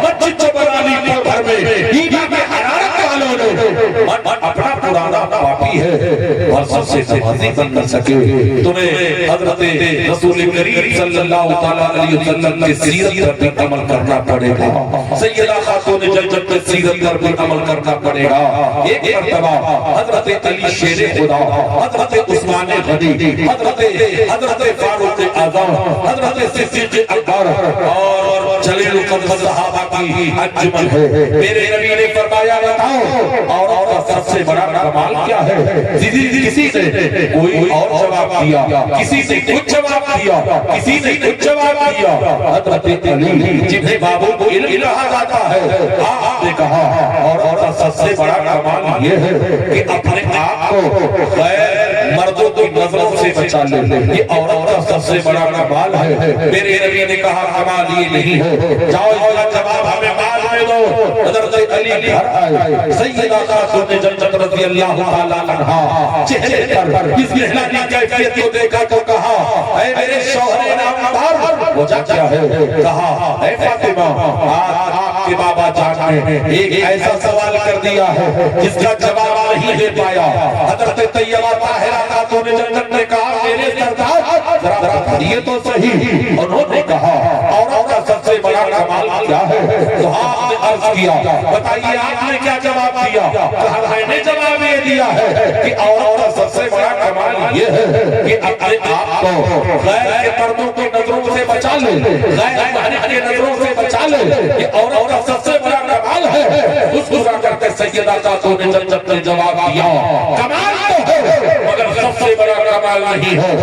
مسجد جو بنا لی تو گھر میں ایمان کے حرارت والوں نے اپنا پرانا پاپی ہے اور سب سے نوازی بن نہ سکے تمہیں حضرت رسول کریم صلی اللہ علیہ وسلم کی سیرت پر بھی عمل کرنا پڑے گا سیدہ خاتون جنت کی سیرت پر بھی عمل کرنا پڑے گا ایک مرتبہ حضرت علی شیر خدا حضرت عثمان غنی حضرت فاروق اعظم حضرت صدیق اکبر اور جلیل القدر صحابہ کی انجمن ہے میرے نبی نے فرمایا بتاؤ عورت کا سب سے بڑا کمال کیا ہے کسی نے کوئی اور جواب دیا کسی نے کچھ جواب دیا کسی نے کچھ جواب دیا حضرت علی جنہیں بابوں کو علم کہا جاتا ہے آپ نے کہا اور عورت سب سے بڑا کمال یہ ہے کہ اپنے آپ کو غیر مردوں کی نظروں سے بچا لے یہ عورت کا سب سے بڑا کمال ہے میرے نبی نے کہا کمال یہ نہیں ہے جاؤ اس کا جواب ہمیں بعد میں دو حضرت علی گھر آئے سیدہ خاتون جنت رضی اللہ تعالیٰ عنہا چہرے پر اس محنتی کیفیت کو دیکھا تو کہا اے میرے شوہر نامدار وجہ کیا ہے کہا اے فاطمہ آپ کے بابا جان نے ایک ایسا سوال کر دیا ہے جس کا جواب نہیں دے پایا حضرت طیبہ طاہرہ خاتون جنت نے کہا میرے سردار ذرا پڑھیے تو صحیح انہوں نے کہا عورت کا سب سے بڑا کمال کیا ہے تو آپ نے عرض کیا بتائیے آپ نے کیا جواب دیا کہا میں نے جواب یہ دیا ہے کہ عورت کا سب سے بڑا کمال یہ ہے کہ اپنے آپ کو غیر کے پردوں کی نظروں سے بچا لے غیر محرم کی نظروں سے بچا لے یہ عورت کا سب سے بڑا کمال ہے اس کو کر کے سیدہ خاتون جنت نے جواب دیا کمال تو ہے مگر سب سے بڑا کمال نہیں ہے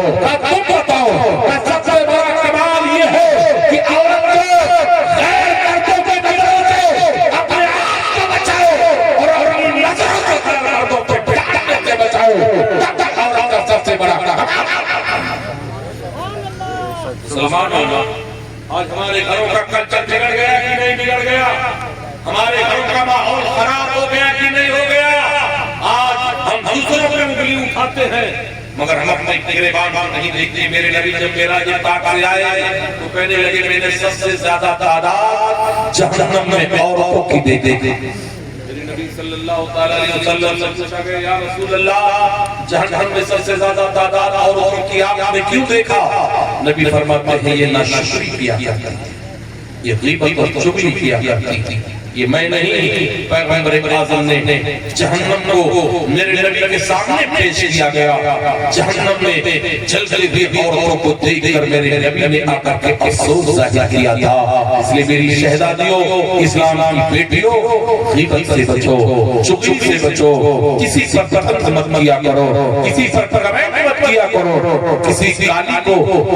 تم بتاؤ سب سے بڑا کمال یہ ہے کہ عورت غیر مردوں کی نظروں سے اپنے آپ کو بچاؤ اور اپنی نظروں سے غیر مردوں کو بچانے سے بچاؤ عورت کا سب سے بڑا کمال سلمان اللہ آج ہمارے گھروں کا کلچر بگڑ گیا کہ نہیں بگڑ گیا ہمارے گھروں کا ماحول خراب ہو گیا کہ نہیں ہو گیا آج ہم دوسروں پہ انگلی اٹھاتے ہیں مگر ہم اپنے گریبان کو نہیں دیکھتے میرے نبی جب معراج پاک سے آئے تو کہنے لگے میرے سب سے زیادہ تعداد جہنم میں عورتوں کی دیکھتے میرے نبی صلی اللہ علیہ وسلم سے پوچھا گیا یا رسول اللہ جہنم میں سب سے زیادہ تعداد عورتوں کی آپ نے کیوں دیکھا نبی فرماتے ہیں یہ ناشکری کیا کرتی تھی یہ غیبت اور چغلی کیا کرتی تھی یہ میں نہیں پیغمبر اعظم نے جہنم کو میرے نبی کے سامنے پیش کیا گیا جہنم میں جلتی ہوئی عورتوں کو دیکھ کر میرے نبی نے آ کر کے افسوس ظاہر کیا تھا اس لیے میری شہزادیوں اسلام کی بیٹیوں غیبت سے بچو چغلی سے بچو کسی پر تہمت مت کیا کرو کسی پر کمنٹ مت کیا کرو کسی کالی کو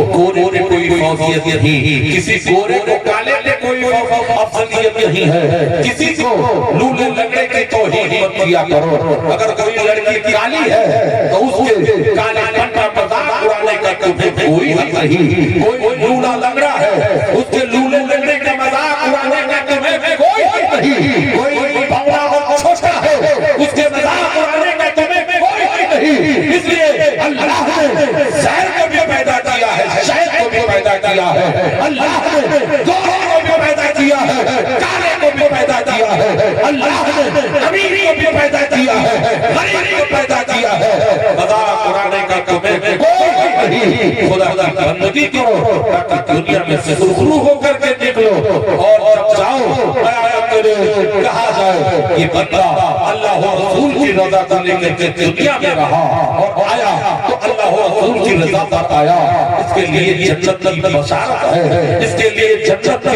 گورے نے کوئی فوقیت نہیں کسی گورے کو کالے نے کوئی افضلیت نہیں ہے کسی کو لولے لگڑے کی توہین مت کیا کرو اگر کوئی لڑکی کالی ہے تو اس کے کالے پن کا مذاق اڑانے کا تمہیں کوئی حق نہیں کوئی لولا لگڑا ہے اس کے لولے لگڑے کا مذاق اڑانے کا تمہیں کوئی حق نہیں کوئی بڑا اور چھوٹا ہے اس کے مذاق اڑانے کا تمہیں کوئی حق نہیں اس لیے اللہ نے زہر کو بھی پیدا کیا ہے شہد کو بھی پیدا کیا ہے اللہ نے گورے کو بھی پیدا کیا ہے کالے کو بھی پیدا کیا ہے اللہ نے امیر کو بھی پیدا کیا ہے غریب کو پیدا کیا ہے مذاق اڑانے کا تمہیں کوئی نہیں خدا کی بندگی کرو تاکہ دنیا میں سرخرو ہو کر کے نکلو اور جب جاؤ آیات کرے کہا جائے یہ بندہ اللہ و رسول کی رضا کو لے کر کے دنیا میں رہا اور آیا تو اللہ و رسول کی رضا پر آیا اس کے لیے جنت کی بشارت ہے اس کے لیے جنت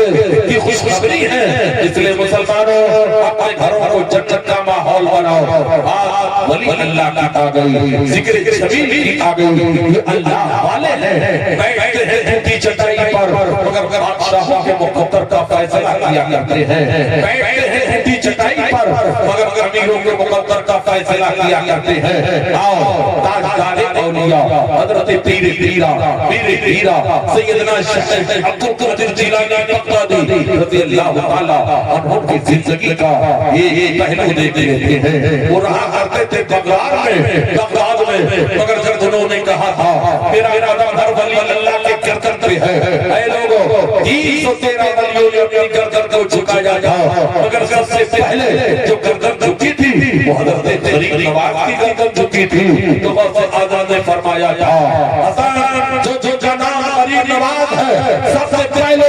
کی خوشخبری ہے اس لیے مسلمانوں اپنے گھروں کو جنت کا ماحول بناؤ آج ولی اللہ کی آ گئی ذکر شبیل کی آ گئی یہ اللہ والے ہیں بیٹھتے ہیں جھوٹی چٹائی پر مگر بادشاہوں کے مقدر کا فیصلہ کیا کرتے ہیں بیٹھتے ہیں جھوٹی چٹائی پر مگر امیروں کے مقدر کا فیصلہ کیا کرتے ہیں آؤ تاجدار اولیاء حضرت پیر پیرا سیدنا شیخ عبد القادر جیلانی بغدادی رضی اللہ تعالی عنہ کی زندگی کا یہ پہلو دیکھتے رہتے ہیں وہ رہا کرتے تھے بغداد میں مگر جب انہوں نے کہا تھا میرا قدم ہر ولی اللہ کے گردن پہ ہے اے لوگوں 313 ولیوں نے اپنی گردن کو جھکایا تھا مگر سب سے پہلے جو گردن جھکی تھی وہ حضرت غریب نواز کی گردن جھکی تھی تو غوث اعظم نے فرمایا تھا حسن جو جناب غریب نواز ہے سب سے پہلے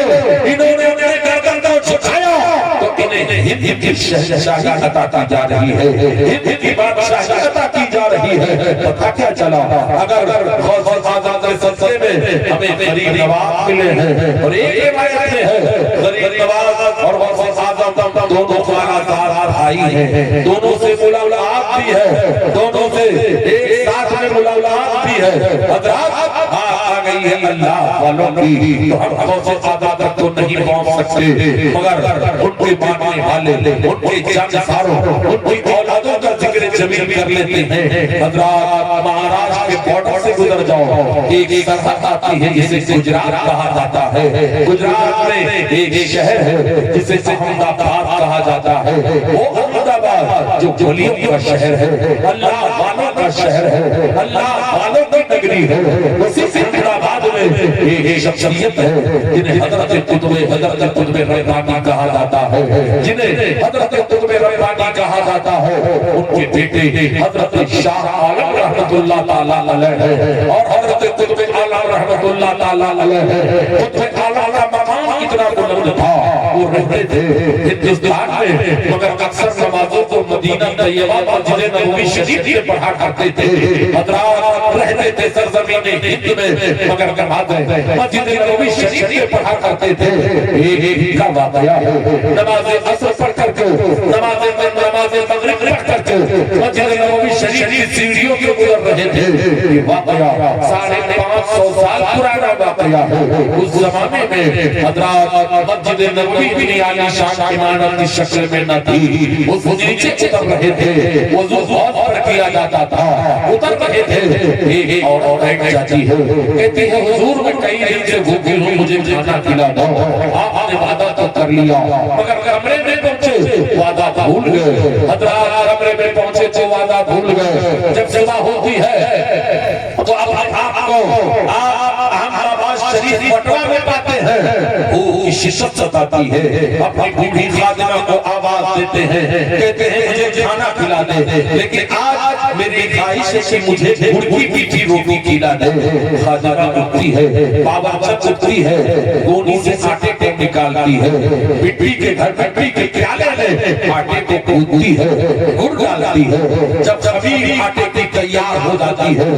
انہوں نے اپنے گردن کو جھکایا تو انہیں ہند کی شہنشاہی عطا کی جا رہی ہے، ہند کی بادشاہی عطا کی جا رہی ہے۔ پتہ کیا چلا اگر غوث اعظم کے سلسلے میں ہمیں غریب نواز ملے ہیں اور ایک روایت میں ہے غریب نواز اور غوث اعظم دونوں خانہ بھائی ہیں، دونوں سے ملاقات بھی ہے، دونوں سے ایک ساتھ میں ملاقات بھی ہے۔ حضرات آ گئی ہے اللہ والوں کی تو ہم غوث اعظم کو نہیں پہنچ سکتے مگر ان کے ماننے والے ان کے جانساروں ان کی اولادوں کا ذکر جمیل کر لیتے ہیں۔ حضرات مہاراشٹر کے بارڈر سے گزر جاؤ، ایک سرحد آتی ہے جسے گجرات کہا جاتا ہے، گجرات میں ایک شہر ہے جسے احمد آباد کہا جاتا ہے، وہ احمد آباد جو گلیوں کا شہر ہے، اللہ والوں کا شہر ہے، اللہ والوں کی نگری ہے۔ اسی احمد آباد میں ایک شخصیت ہے جنہیں حضرت قطب ربانی کہا جاتا ہے، جنہیں حضرت قطب ربانی کہا جاتا ہے۔ ان کے بیٹے حضرت شاہ عالم رحمت اللہ تعالیٰ علیہ اور حضرت قطب عالم رحمت اللہ تعالیٰ علیہ، قطب عالم کا مقام اتنا بلند تھا وہ رہتے تھے ہندوستان میں مگر اکثر نمازوں کو مدینہ طیبہ مسجد نبوی شریف میں پڑھا کرتے تھے۔ حضرات رہتے تھے سرزمین ہند میں مگر نمازیں مسجد نبوی شریف میں پڑھا کرتے تھے۔ ایک کا واقعہ نماز عصر پڑھ کر کے نماز مغرب پڑھ کر کے مسجد نبوی شریف کی سیڑھیوں کے گزر رہے تھے۔ یہ واقعہ 550 سال پرانا واقعہ ہے۔ اس زمانے میں حضرات مسجد نبوی بھی عالی شان عمارت کی شکل میں نہ تھی، اس نیچے اتر رہے تھے، وضو بہت پر کیا جاتا تھا، اتر رہے تھے۔ ایک اور بیٹھ جاتی ہے کہتی ہے حضور میں کئی دن سے بھوکی ہوں مجھے کھانا کھلا دو۔ آپ نے وعدہ تو کر لیا مگر کمرے میں پہنچے وعدہ بھول گئے۔ حضرات کمرے میں پہنچے تو وعدہ بھول گئے۔ جب صبح ہوتی ہے تو اب آپ کو احمد آباد شریف بٹوا میں پاتے ہیں، وہ شدت ستاتی ہے، اپنی بوڑھی خادمہ کو آواز دیتے ہیں، کہتے ہیں مجھے کھانا کھلا دے، لیکن آج میری خواہش ہے کہ مجھے بھڑکی میٹھی روٹی کھلا دے۔ خادمہ اٹھتی ہے، باورچی اٹھتی ہے، گونی سے آٹے کو نکالتی ہے، مٹی کے گھر مٹی کے پیالے میں آٹے کو کودتی ہے، گڑ ڈالتی ہے۔ جب خمیر آٹے کی تیار ہو جاتی ہے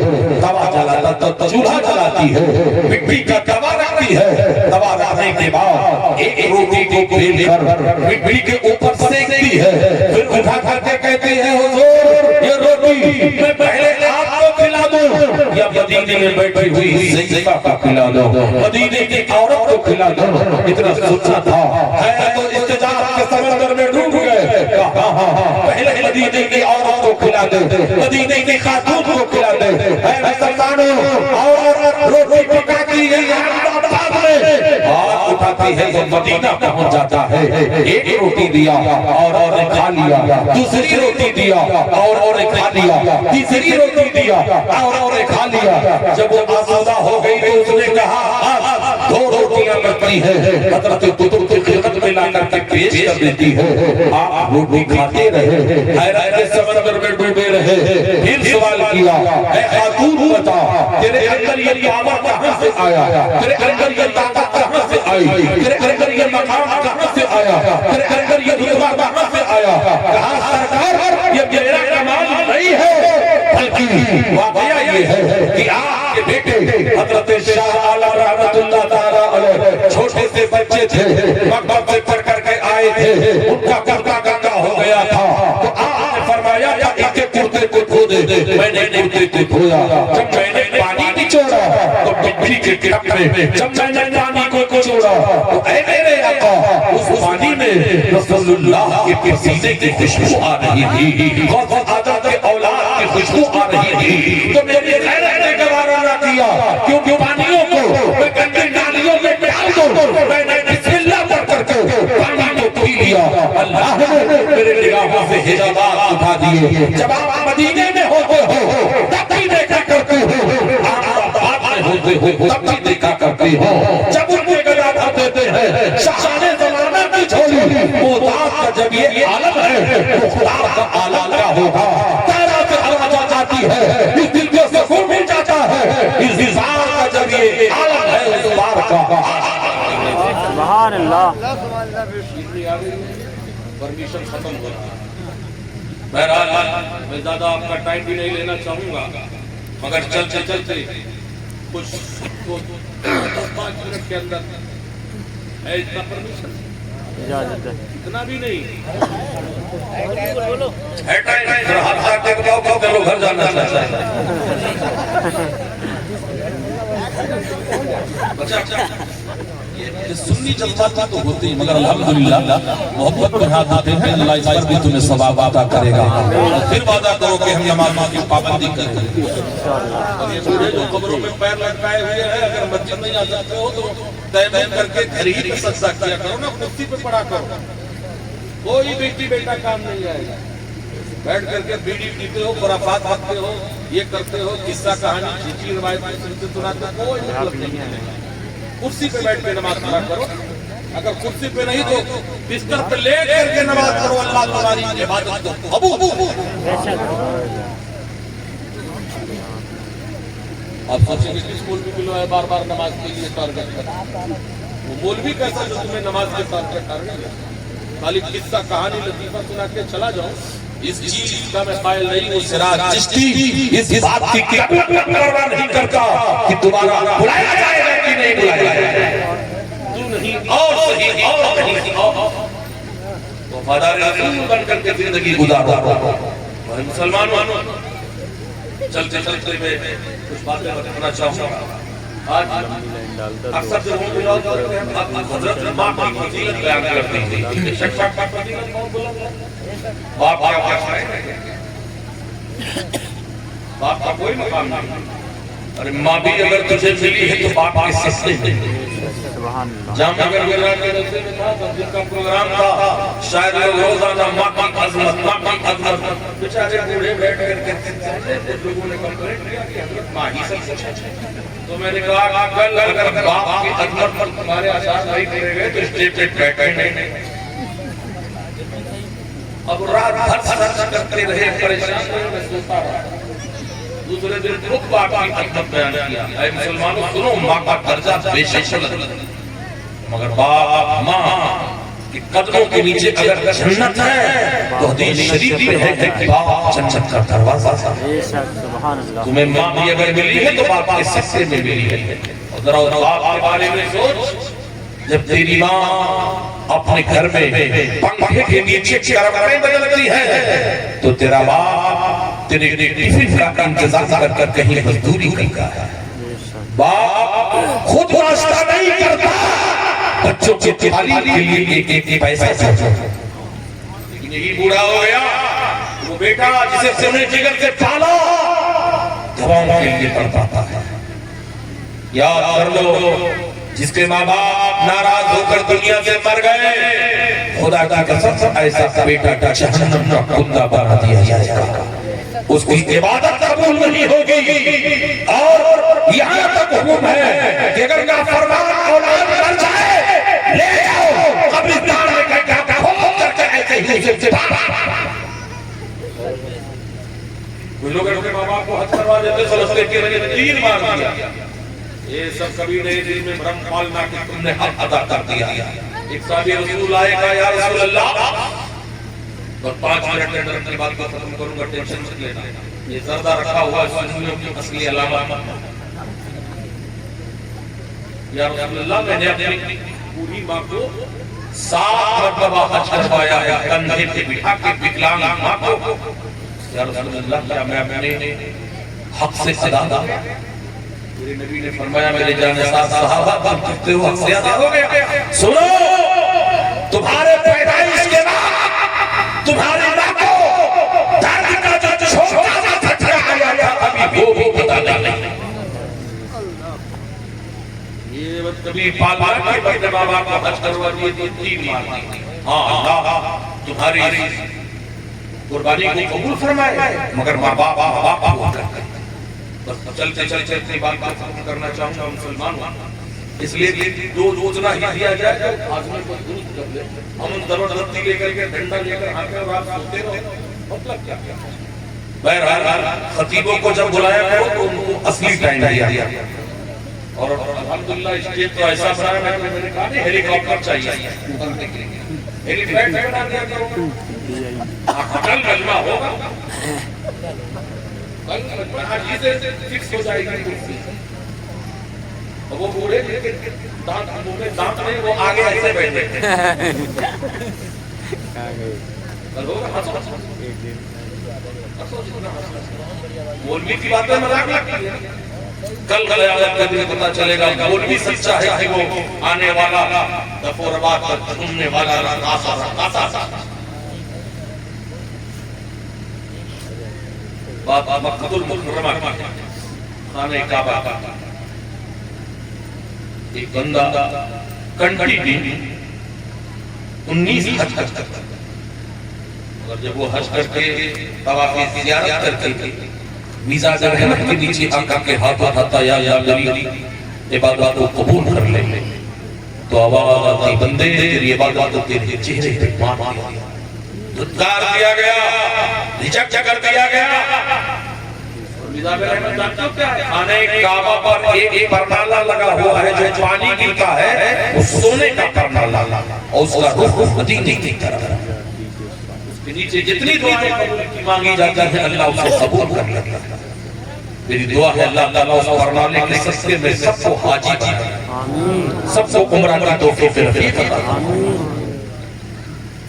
توا جلاتا تو چولہا جلاتی ہے، مٹی کا توا رکھتی ہے، توا رکھنے کے بعد ایک روٹی کو بیل کر مٹی کے اوپر سینکتی ہے، پھر اٹھا کر کے کہتی ہے حضور یہ روٹی میں پہلے آپ کو کھلا دوں یا مدینے میں بیٹھی ہوئی ضعیفہ کو کھلا دوں، مدینے کی عورت کو کھلا دوں؟ اتنا سوچا تھا ہے تو استجاب کے سمندر میں ڈوب گئے۔ پہلے مدینے کی عورت کو کھلا دے، مدینے کی خاتون کو کھلا دے۔ اے مسلمانوں اور روٹی پکاتی ہے ہاتھ اٹھاتی ہے تو مدینہ پہنچ جاتا ہے۔ ایک روٹی دیا اور نے کھا لیا، دوسری روٹی دیا اور نے کھا لیا، تیسری روٹی دیا اور نے کھا لیا۔ جب وہ آسودہ ہو گئی تو اس نے کہا 2 روٹیاں بچتی ہیں، حضرت قطب کی خدمت میں لا کر کے پیش کر دیتی ہے۔ آپ روٹی کھاتے رہے، حیرت سمندر میں ڈوبے رہے۔ پھر سوال کیا اے خاتون بتا تیرے اندر یہ پاور کہاں سے آیا، تیرے اندر یہ طاقت کہاں سے آئی، تیرے اندر یہ مقام کہاں سے آیا، تیرے اندر یہ رتبہ کہاں سے آیا؟ کہا سرکار یہ میرا کمال نہیں ہے بلکہ واقعہ یہ ہے کہ آپ کے بیٹے حضرت شاہ عالم رحمت اللہ تعالیٰ علیہ چھوٹے سے بچے تھے، مکتب سے پڑھ کر کے آئے تھے، ان کا کرتا گنگا ہو گیا تھا تو آپ نے فرمایا یا ان کے کرتے کو دھو دے۔ میں نے کرتے کو دھویا، جب میں نے پانی نچوڑا تو مٹی کے کپ میں، جب میں نے پانی کو نچوڑا تو اے میرے آقا اس پانی میں رسول اللہ کے پسینے کی خوشبو آ رہی تھی، غوث اعظم کے اولاد کی خوشبو آ رہی تھی۔ تو میری غیرت نے گوارا نہ کیا کیونکہ پانیوں کو میں گندی نالیوں میں ڈال دوں، میں نے بسم اللہ پڑھ کر کے پانی کو پی لیا۔ اللہ نے میرے نگاہوں سے حجابات اٹھا دیے۔ جب آپ مدینے میں ہوتے ہو تب بھی دیکھا کرتے ہو، آپ آباد میں ہوتے ہو تب بھی دیکھا کرتے ہو۔ جب ان کے گدا دیتے ہیں شاہان زمانہ کی جھولی وہ ذات کا جب یہ عالم ہے تو خدا کا عالم کیا ہوگا؟ تیرا سے آواز آتی ہے اس دل کو سکون مل جاتا ہے اس نظام کا جب یہ عالم ہے اس بار کا سبحان اللہ. پرمیشن ختم ہو رہا ہے. بہرحال میں زیادہ آپ کا ٹائم بھی نہیں لینا چاہوں گا مگر چلتے چلتے کچھ 5 منٹ کے اندر ہے اتنا پرمیشن اجازت ہے. اتنا بھی نہیں ہے ٹائم ذرا ہاتھ آ کے بتاؤ کہ لوگ گھر جانا چاہتا ہے. یہ سنی جذباتی تو ہوتے ہیں مگر الحمدللہ محبت پر ہاتھ آتے ہیں. اللہ اس پر بھی تمہیں ثواب عطا کرے گا اور پھر وعدہ کرو کہ ہم نماز کی پابندی کریں گے. اور یہ بوڑھے جو قبروں میں پیر لٹکائے ہوئے ہیں اگر مسجد نہیں آ سکتے ہو تو تیمم کر کے گھر ہی سجدہ کیا کرو نا, کرسی پہ پڑا کرو. کوئی بیٹی بیٹا کام نہیں آئے گا. بیٹھ کر کے بیڑی پیتے ہو, خرافات رکھتے ہو, یہ کرتے ہو, قصہ کہانی جھوٹی روایتیں سناتے ہو, کوئی مطلب نہیں ہے. کرسی پہ بیٹھ کے نماز پڑھا کرو. اگر کرسی پہ نہیں تو بستر پہ لیٹ کر کے نماز پڑھو. اللہ تمہاری عبادت کو قبول. آپ سوچیں کہ کس مولوی بھی لو ہے بار بار نماز کے لیے ٹارگٹ کرتا. وہ مولوی کیسا جو تمہیں نماز کے ساتھ ٹارگٹ ہے. خالی قصہ کہانی لطیفہ سنا کے چلا جاؤ, اس چیز کا میں قائل نہیں ہوں. سراج چشتی اس بات کی پرواہ نہیں کرتا کہ تمہارا بلایا جائے گا کہ نہیں بلایا جائے گا. تو نہیں اور صحیح اور نہیں وفادار رسول بن کر کے زندگی گزارو. اور مسلمانوں چلتے چلتے میں کچھ باتیں بتانا چاہوں گا. آج اکثر جب ہم بلاؤ کرتے ہیں حضرت ماں کی فضیلت بیان کرتے ہیں. شک شک کا فضیلت کون بولا؟ باپ کا کیا ہے؟ باپ کا کوئی مقام نہیں. اور ماں بھی اگر تجھے ملی ہے تو باپ کے سستے ہیں. جامعہ گرگرہ کے رسے میں تھا جب جن کا پروگرام تھا شاید لوگ روزانہ ماں کی عظمت ماں کی عظمت بیچارے بوڑھے بیٹھ کر کے لوگوں نے کمپلینٹ کیا کہ حضرت ماں ہی سب سے اچھا. تو میں نے کہا کل اگر باپ کی عظمت پر تمہارے اشعار نہیں کرے گئے تو اسٹیج پہ بیٹھے نہیں. اب رات بھر سرچ کرتے رہے, پریشان رہے, میں سوتا رہا. دوسرے دن خود باپ کی عظمت بیان کیا. اے مسلمانوں سنو, ماں کا درجہ بے شک ہے مگر باپ ماں کے قدموں کے نیچے اگر جنت ہے تو حدیث شریف میں ہے کہ باپ جنت کا دروازہ ہے. تمہیں ماں بھی اگر ملی ہے تو باپ کے سستے میں ملی ہے. اور ذرا باپ کے بارے میں سوچ, جب تیری ماں اپنے گھر میں پنکھے کے نیچے کرمیں بدلتی ہے تو تیرا باپ تیرے ٹفن کا انتظام کر کر کہیں مزدوری کرتا ہے. باپ خود ناشتہ نہیں کرتا, بچوں کے تعلیم کے لیے ایک ایک پیسہ چھوڑتا. لیکن یہی بوڑھا ہو گیا, وہ بیٹا جسے سنے جگر سے پالا دواؤں کے لیے پڑھتا ہے. یاد کر لو, جس کے ماں باپ ناراض ہو کر دنیا سے مر گئے, خدا کی قسم ایسا بیٹا جہنم کا کندہ بنا دیا جائے گا. اس کی عبادت قبول نہیں ہوگی. اور یہاں تک حکم ہے کہ اگر کا فرمان اولاد کر جائے لے جاؤ قبرستان میں کیا کھول کر کے ایسے ہی سے کوئی لوگ اپنے ماں باپ کو حج کروا دیتے سمجھتے کہ میں نے 3 بار دیا. یہ سب کبھی نہیں دل میں بھرم پالنا کہ تم نے حق ادا کر دیا. ایک صحابی رسول آئے کہا یا رسول اللہ, اور 5 منٹ کے اندر اپنی بات کو ختم کروں گا, ٹینشن مت لینا. یہ زردہ رکھا ہوا ہے سنیوں کی اصلی علامت. یا رسول اللہ, میں نے اپنی پوری ماں کو 7 مرتبہ حج کروایا ہے, کندھے پہ بٹھا کے وکلانگ ماں کو. یا رسول اللہ, کیا میں اپنے حق سے ادا کروں؟ میرے نبی نے فرمایا میرے جانے ساتھ صحابہ تم کہتے ہو حق سے ادا ہو گیا. سنو, تمہارے پیدائش کے بعد تمہاری ماں کو دادی کا جو چھوٹا سا جھٹکا آیا تھا ابھی وہ بھی پتہ نہیں. یہ کبھی پالنا کے بڑے ماں باپ کو حج کروا دیے تو 3 مار دی. ہاں اللہ تمہاری قربانی کو قبول فرمائے مگر ماں باپ کو کرتے. بس چلتے چلتے اپنی بات ختم کرنا چاہوں گا. مسلمانوں اس لیے جو اتنا ہی دیا جائے جو آدمی کو درست کر لے. ہم زبردستی لے کر کے ڈنڈا لے کر آ کر آپ سوتے رہو مطلب کیا. بہرحال خطیبوں کو جب بلایا کرو تو ان کو اصلی ٹائم دیا. اور الحمدللہ اسٹیج تو ایسا بنایا میں نے کہا ہیلی کاپٹر چاہیے ہیلی فلائٹ بنا دیا کرو. کل مجمع ہوگا کل مجمع آج سے فکس ہو جائے گی کرسی. وہ بوڑھے دانت نہیں وہ آگے ایسے بیٹھے مولوی کی باتیں مذاق لگتی ہے. کل قیامت کے دن پتہ چلے گا مولوی سچا ہے کہ وہ آنے والا دفع و رباط پر جھومنے والا رقاصہ. بات مکۃ المکرمہ خانہ کعبہ کا ایک بندہ کنٹینیو 19 حج کرتا ہے. اور جب وہ حج کر کے طواف زیارت کر کے میزان رحمت کے نیچے آقا کے ہاتھ اٹھاتا یا علی عبادت کو قبول کر لے تو آواز آتی بندے تیری عبادت تیرے چہرے پہ مان دیا دھتکار دیا گیا ریجیکٹ کر دیا گیا. میزان رحمت جانتے کیا ہے؟ خانہ کعبہ پر ایک پرنالہ لگا ہوا ہے جو پانی گرتا ہے وہ سونے کا پرنالہ اور اس کا رخ مدینے کی طرف. اس کے نیچے جتنی دعائیں قبول کی مانگی جاتی ہیں اللہ اسے قبول کر لیتا ہے. میری دعا ہے اللہ تعالیٰ اس پرنالے کے صدقے میں سب کو حاجی بنا سب کو عمرہ کی توفیق رفیق عطا.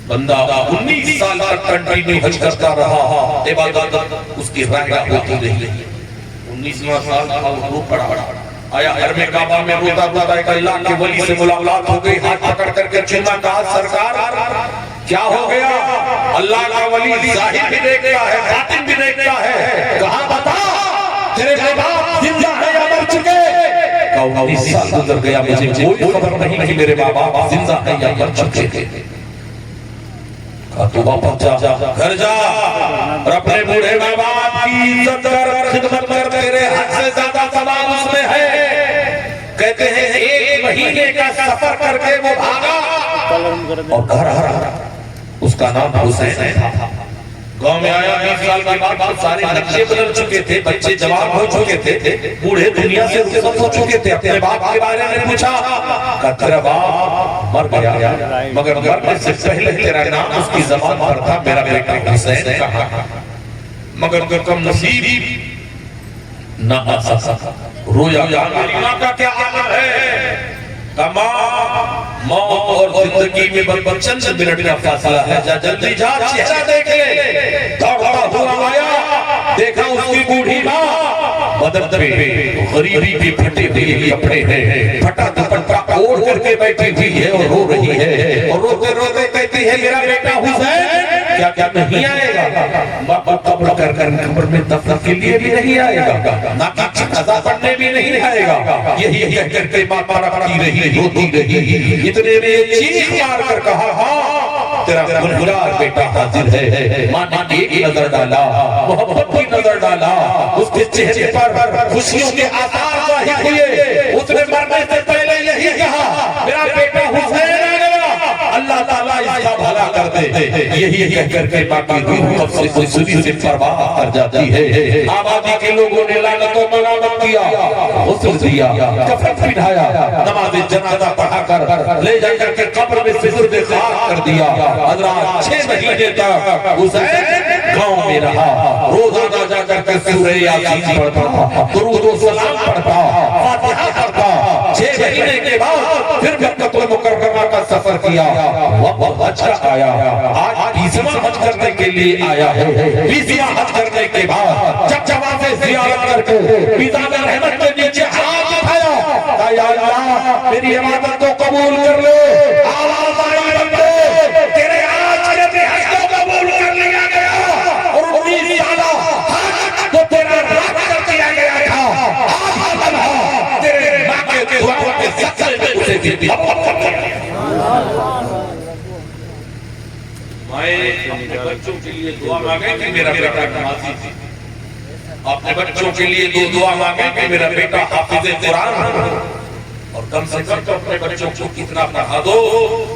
بندہ 19 سال تک کنٹینیو حج کرتا رہا عبادت اس کی رائگاہ ہوتی رہی. 19واں سال تھا وہ رو پڑا آیا حرم کعبہ میں روتا روتا ایک اللہ کے ولی سے ملاقات ہو گئی. ہاتھ پکڑ کر کے چوما کہا سرکار کیا ہو گیا؟ اللہ کا ولی ظاہر بھی دیکھتا ہے باطن بھی دیکھتا ہے. کہاں بتا تیرے باپ زندہ ہے یا مر چکے؟ کہا 19 سال گزر گیا مجھے کوئی خبر نہیں کہ میرے باپ زندہ ہے یا مر چکے تھے. تو واپس جا گھر جا اور اپنے بوڑھے ماں باپ کی عزت کر خدمت کر. تیرے حد سے زیادہ ثواب اس میں ہے. کہتے ہیں 1 مہینے کا سفر کر کے وہ بھاگا اور گھر آیا. اس کا نام حسین تھا. گاؤں میں آیا 20 سال کے بعد سارے نقشے بدل چکے تھے. بچے جوان ہو چکے تھے. بوڑھے دنیا سے رخصت ہو چکے تھے. اپنے باپ کے بارے میں پوچھا کہ تیرا باپ مر گیا مگر مرنے سے پہلے تیرا نام اس کی زبان پر تھا میرا بیٹا حسین کہا. مگر کم نصیب نہ آ سکا. رویا میری ماں کا کیا عمل ہے؟ موت اور زندگی میں بس چند منٹ کا فاصلہ ہے. جا جلدی جا چہرہ دیکھ لے. دوڑتا ہوا آیا دیکھا اس کی بوڑھی ماں بدن پہ غریبی کے پھٹے ہوئے کپڑے ہیں. پھٹا دوپٹہ اوڑھ کر کے بیٹھی ہوئی ہے اور رو رہی ہے اور روتے روتے کہتی ہے میرا بیٹا حسین کیا کیا نہیں آئے گا؟ باپ قبر کر قبر میں دفن کے لیے بھی نہیں آئے گا نہ کچھ قضا پڑھنے بھی نہیں آئے گا. یہی کہہ کر کے ماں رکھتی رہی روتی رہی. اتنے میں چیخ مار کر کہا ہاں تیرا گنہگار بیٹا حاضر ہے. ماں نے ایک نظر ڈالا محبت کی نظر ڈالا. اس کے چہرے پر خوشیوں کے آثار ظاہر ہوئے. اس نے مرنے سے پہلے یہی کہا میرا بیٹا حسین آ گیا اللہ تعالیٰ اس کا بھلا کر دے. یہی کہہ کر کے باقی روح قبض سے سری سے پرواہ کر جاتی ہے. آبادی کے لوگوں نے لعنت و ملامت کیا غسل دیا کفن پہنایا نماز جنازہ پڑھا کر لے جا کر کے قبر میں سجود خاک کر دیا. حضرات 6 مہینے تک حسین گاؤں میں رہا. روزانہ جا کر کے سورہ یاسین پڑھتا درود و سلام پڑھتا فاتحہ پڑھتا. 6 مہینے کے بعد پھر مکہ المکرمہ کا سفر کیا. وقت حج کا آیا. آج 20واں حج کرنے کے لیے آیا ہے. 20واں حج کرنے کے بعد جب جواب زیارت کر کے میزان رحمت کے نیچے ہاتھ اٹھایا کہا یا اللہ میری عبادت کو قبول کر لے. آواز آئی بندے تیرے آج کے حج کو قبول کر لیا گیا اور 19 سالہ حج کو تیرا رد کر دیا گیا تھا. آج بنا تیرے ماں کے دعا کے سچے میں اسے دی اپنے بچوں کے لیے دعا مانگے کہ میرا بیٹا نمازی تھی. اپنے بچوں کے لیے دعا مانگے کہ میرا بیٹا حافظ قرآن ہو. اور کم سے کم تو اپنے بچوں کو اتنا پڑھا دو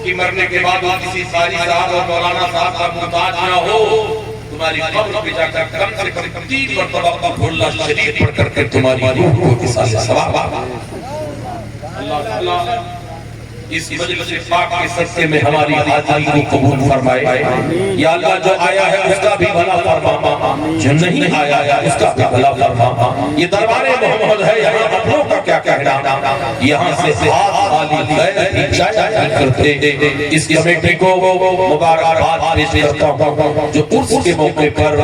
کہ مرنے کے بعد وہ کسی قاری صاحب اور مولانا صاحب کا محتاج نہ ہو. تمہاری قبر پہ جا کر کم سے کم 3 مرتبہ اللہ شریف پڑھ کر کے تمہاری روح کو اصال ثواب. اللہ تعالیٰ اس مجلس پاک کے صدقے میں ہماری حاضری کو قبول فرمائے. یا اللہ جو آیا ہے اس کا بھی بھلا فرما, جو نہیں آیا ہے اس کا بھی بھلا فرما. یہ دربار محمد ہے, یہاں اپنوں کا کیا کہنا, یہاں سے ہاتھ خالی غیر ہی جایا کرتے. اس کمیٹی کو مبارکباد پیش کرتا ہوں جو عرس کے موقع پر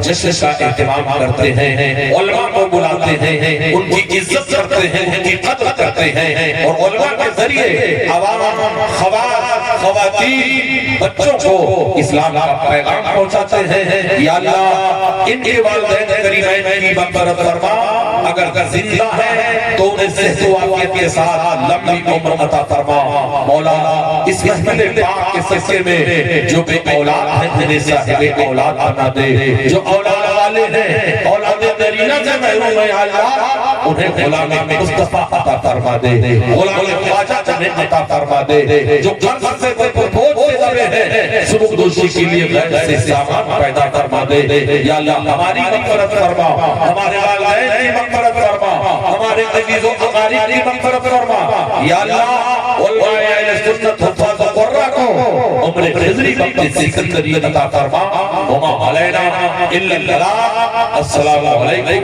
جشن کا اہتمام کرتے ہیں, علماء کو بلاتے ہیں, ان کی عزت کرتے ہیں, ان کی قدر کرتے ہیں, اور علماء کے ذریعے عوام, خواتین, بچوں کو اسلام کا پیغام پہنچاتے ہیں. یا اللہ ان کے والدین کریمین کی مغفرت فرما, اگر زندہ ہیں تو انہیں صحت و عافیت کے ساتھ لمبی عمر عطا فرما. مولا اس محفل پاک کے صدقے میں جو بے اولاد ہیں انہیں صاحب اولاد بنا دے, جو اولاد والے ہیں اولاد نرینہ سے محروم ہیں اللہ انہیں غلام مصطفیٰ عطا فرما دے, غلام خواجہ انہیں عطا فرما دے, جو قرض سے بوجھ سے دبے ہیں سبک دوشی کے لیے غیر سے سامان پیدا فرما دے. یا اللہ ہماری مغفرت فرما, ہمارے والدین کی مغفرت فرما, ہمارے عزیز و اقارب کی مغفرت فرما. یا اللہ علماء اہل سنت حفاظ و قرہ کو عمر خضری وقت سکندری عطا فرما. وما علینا الا البلاغ. السلام علیکم.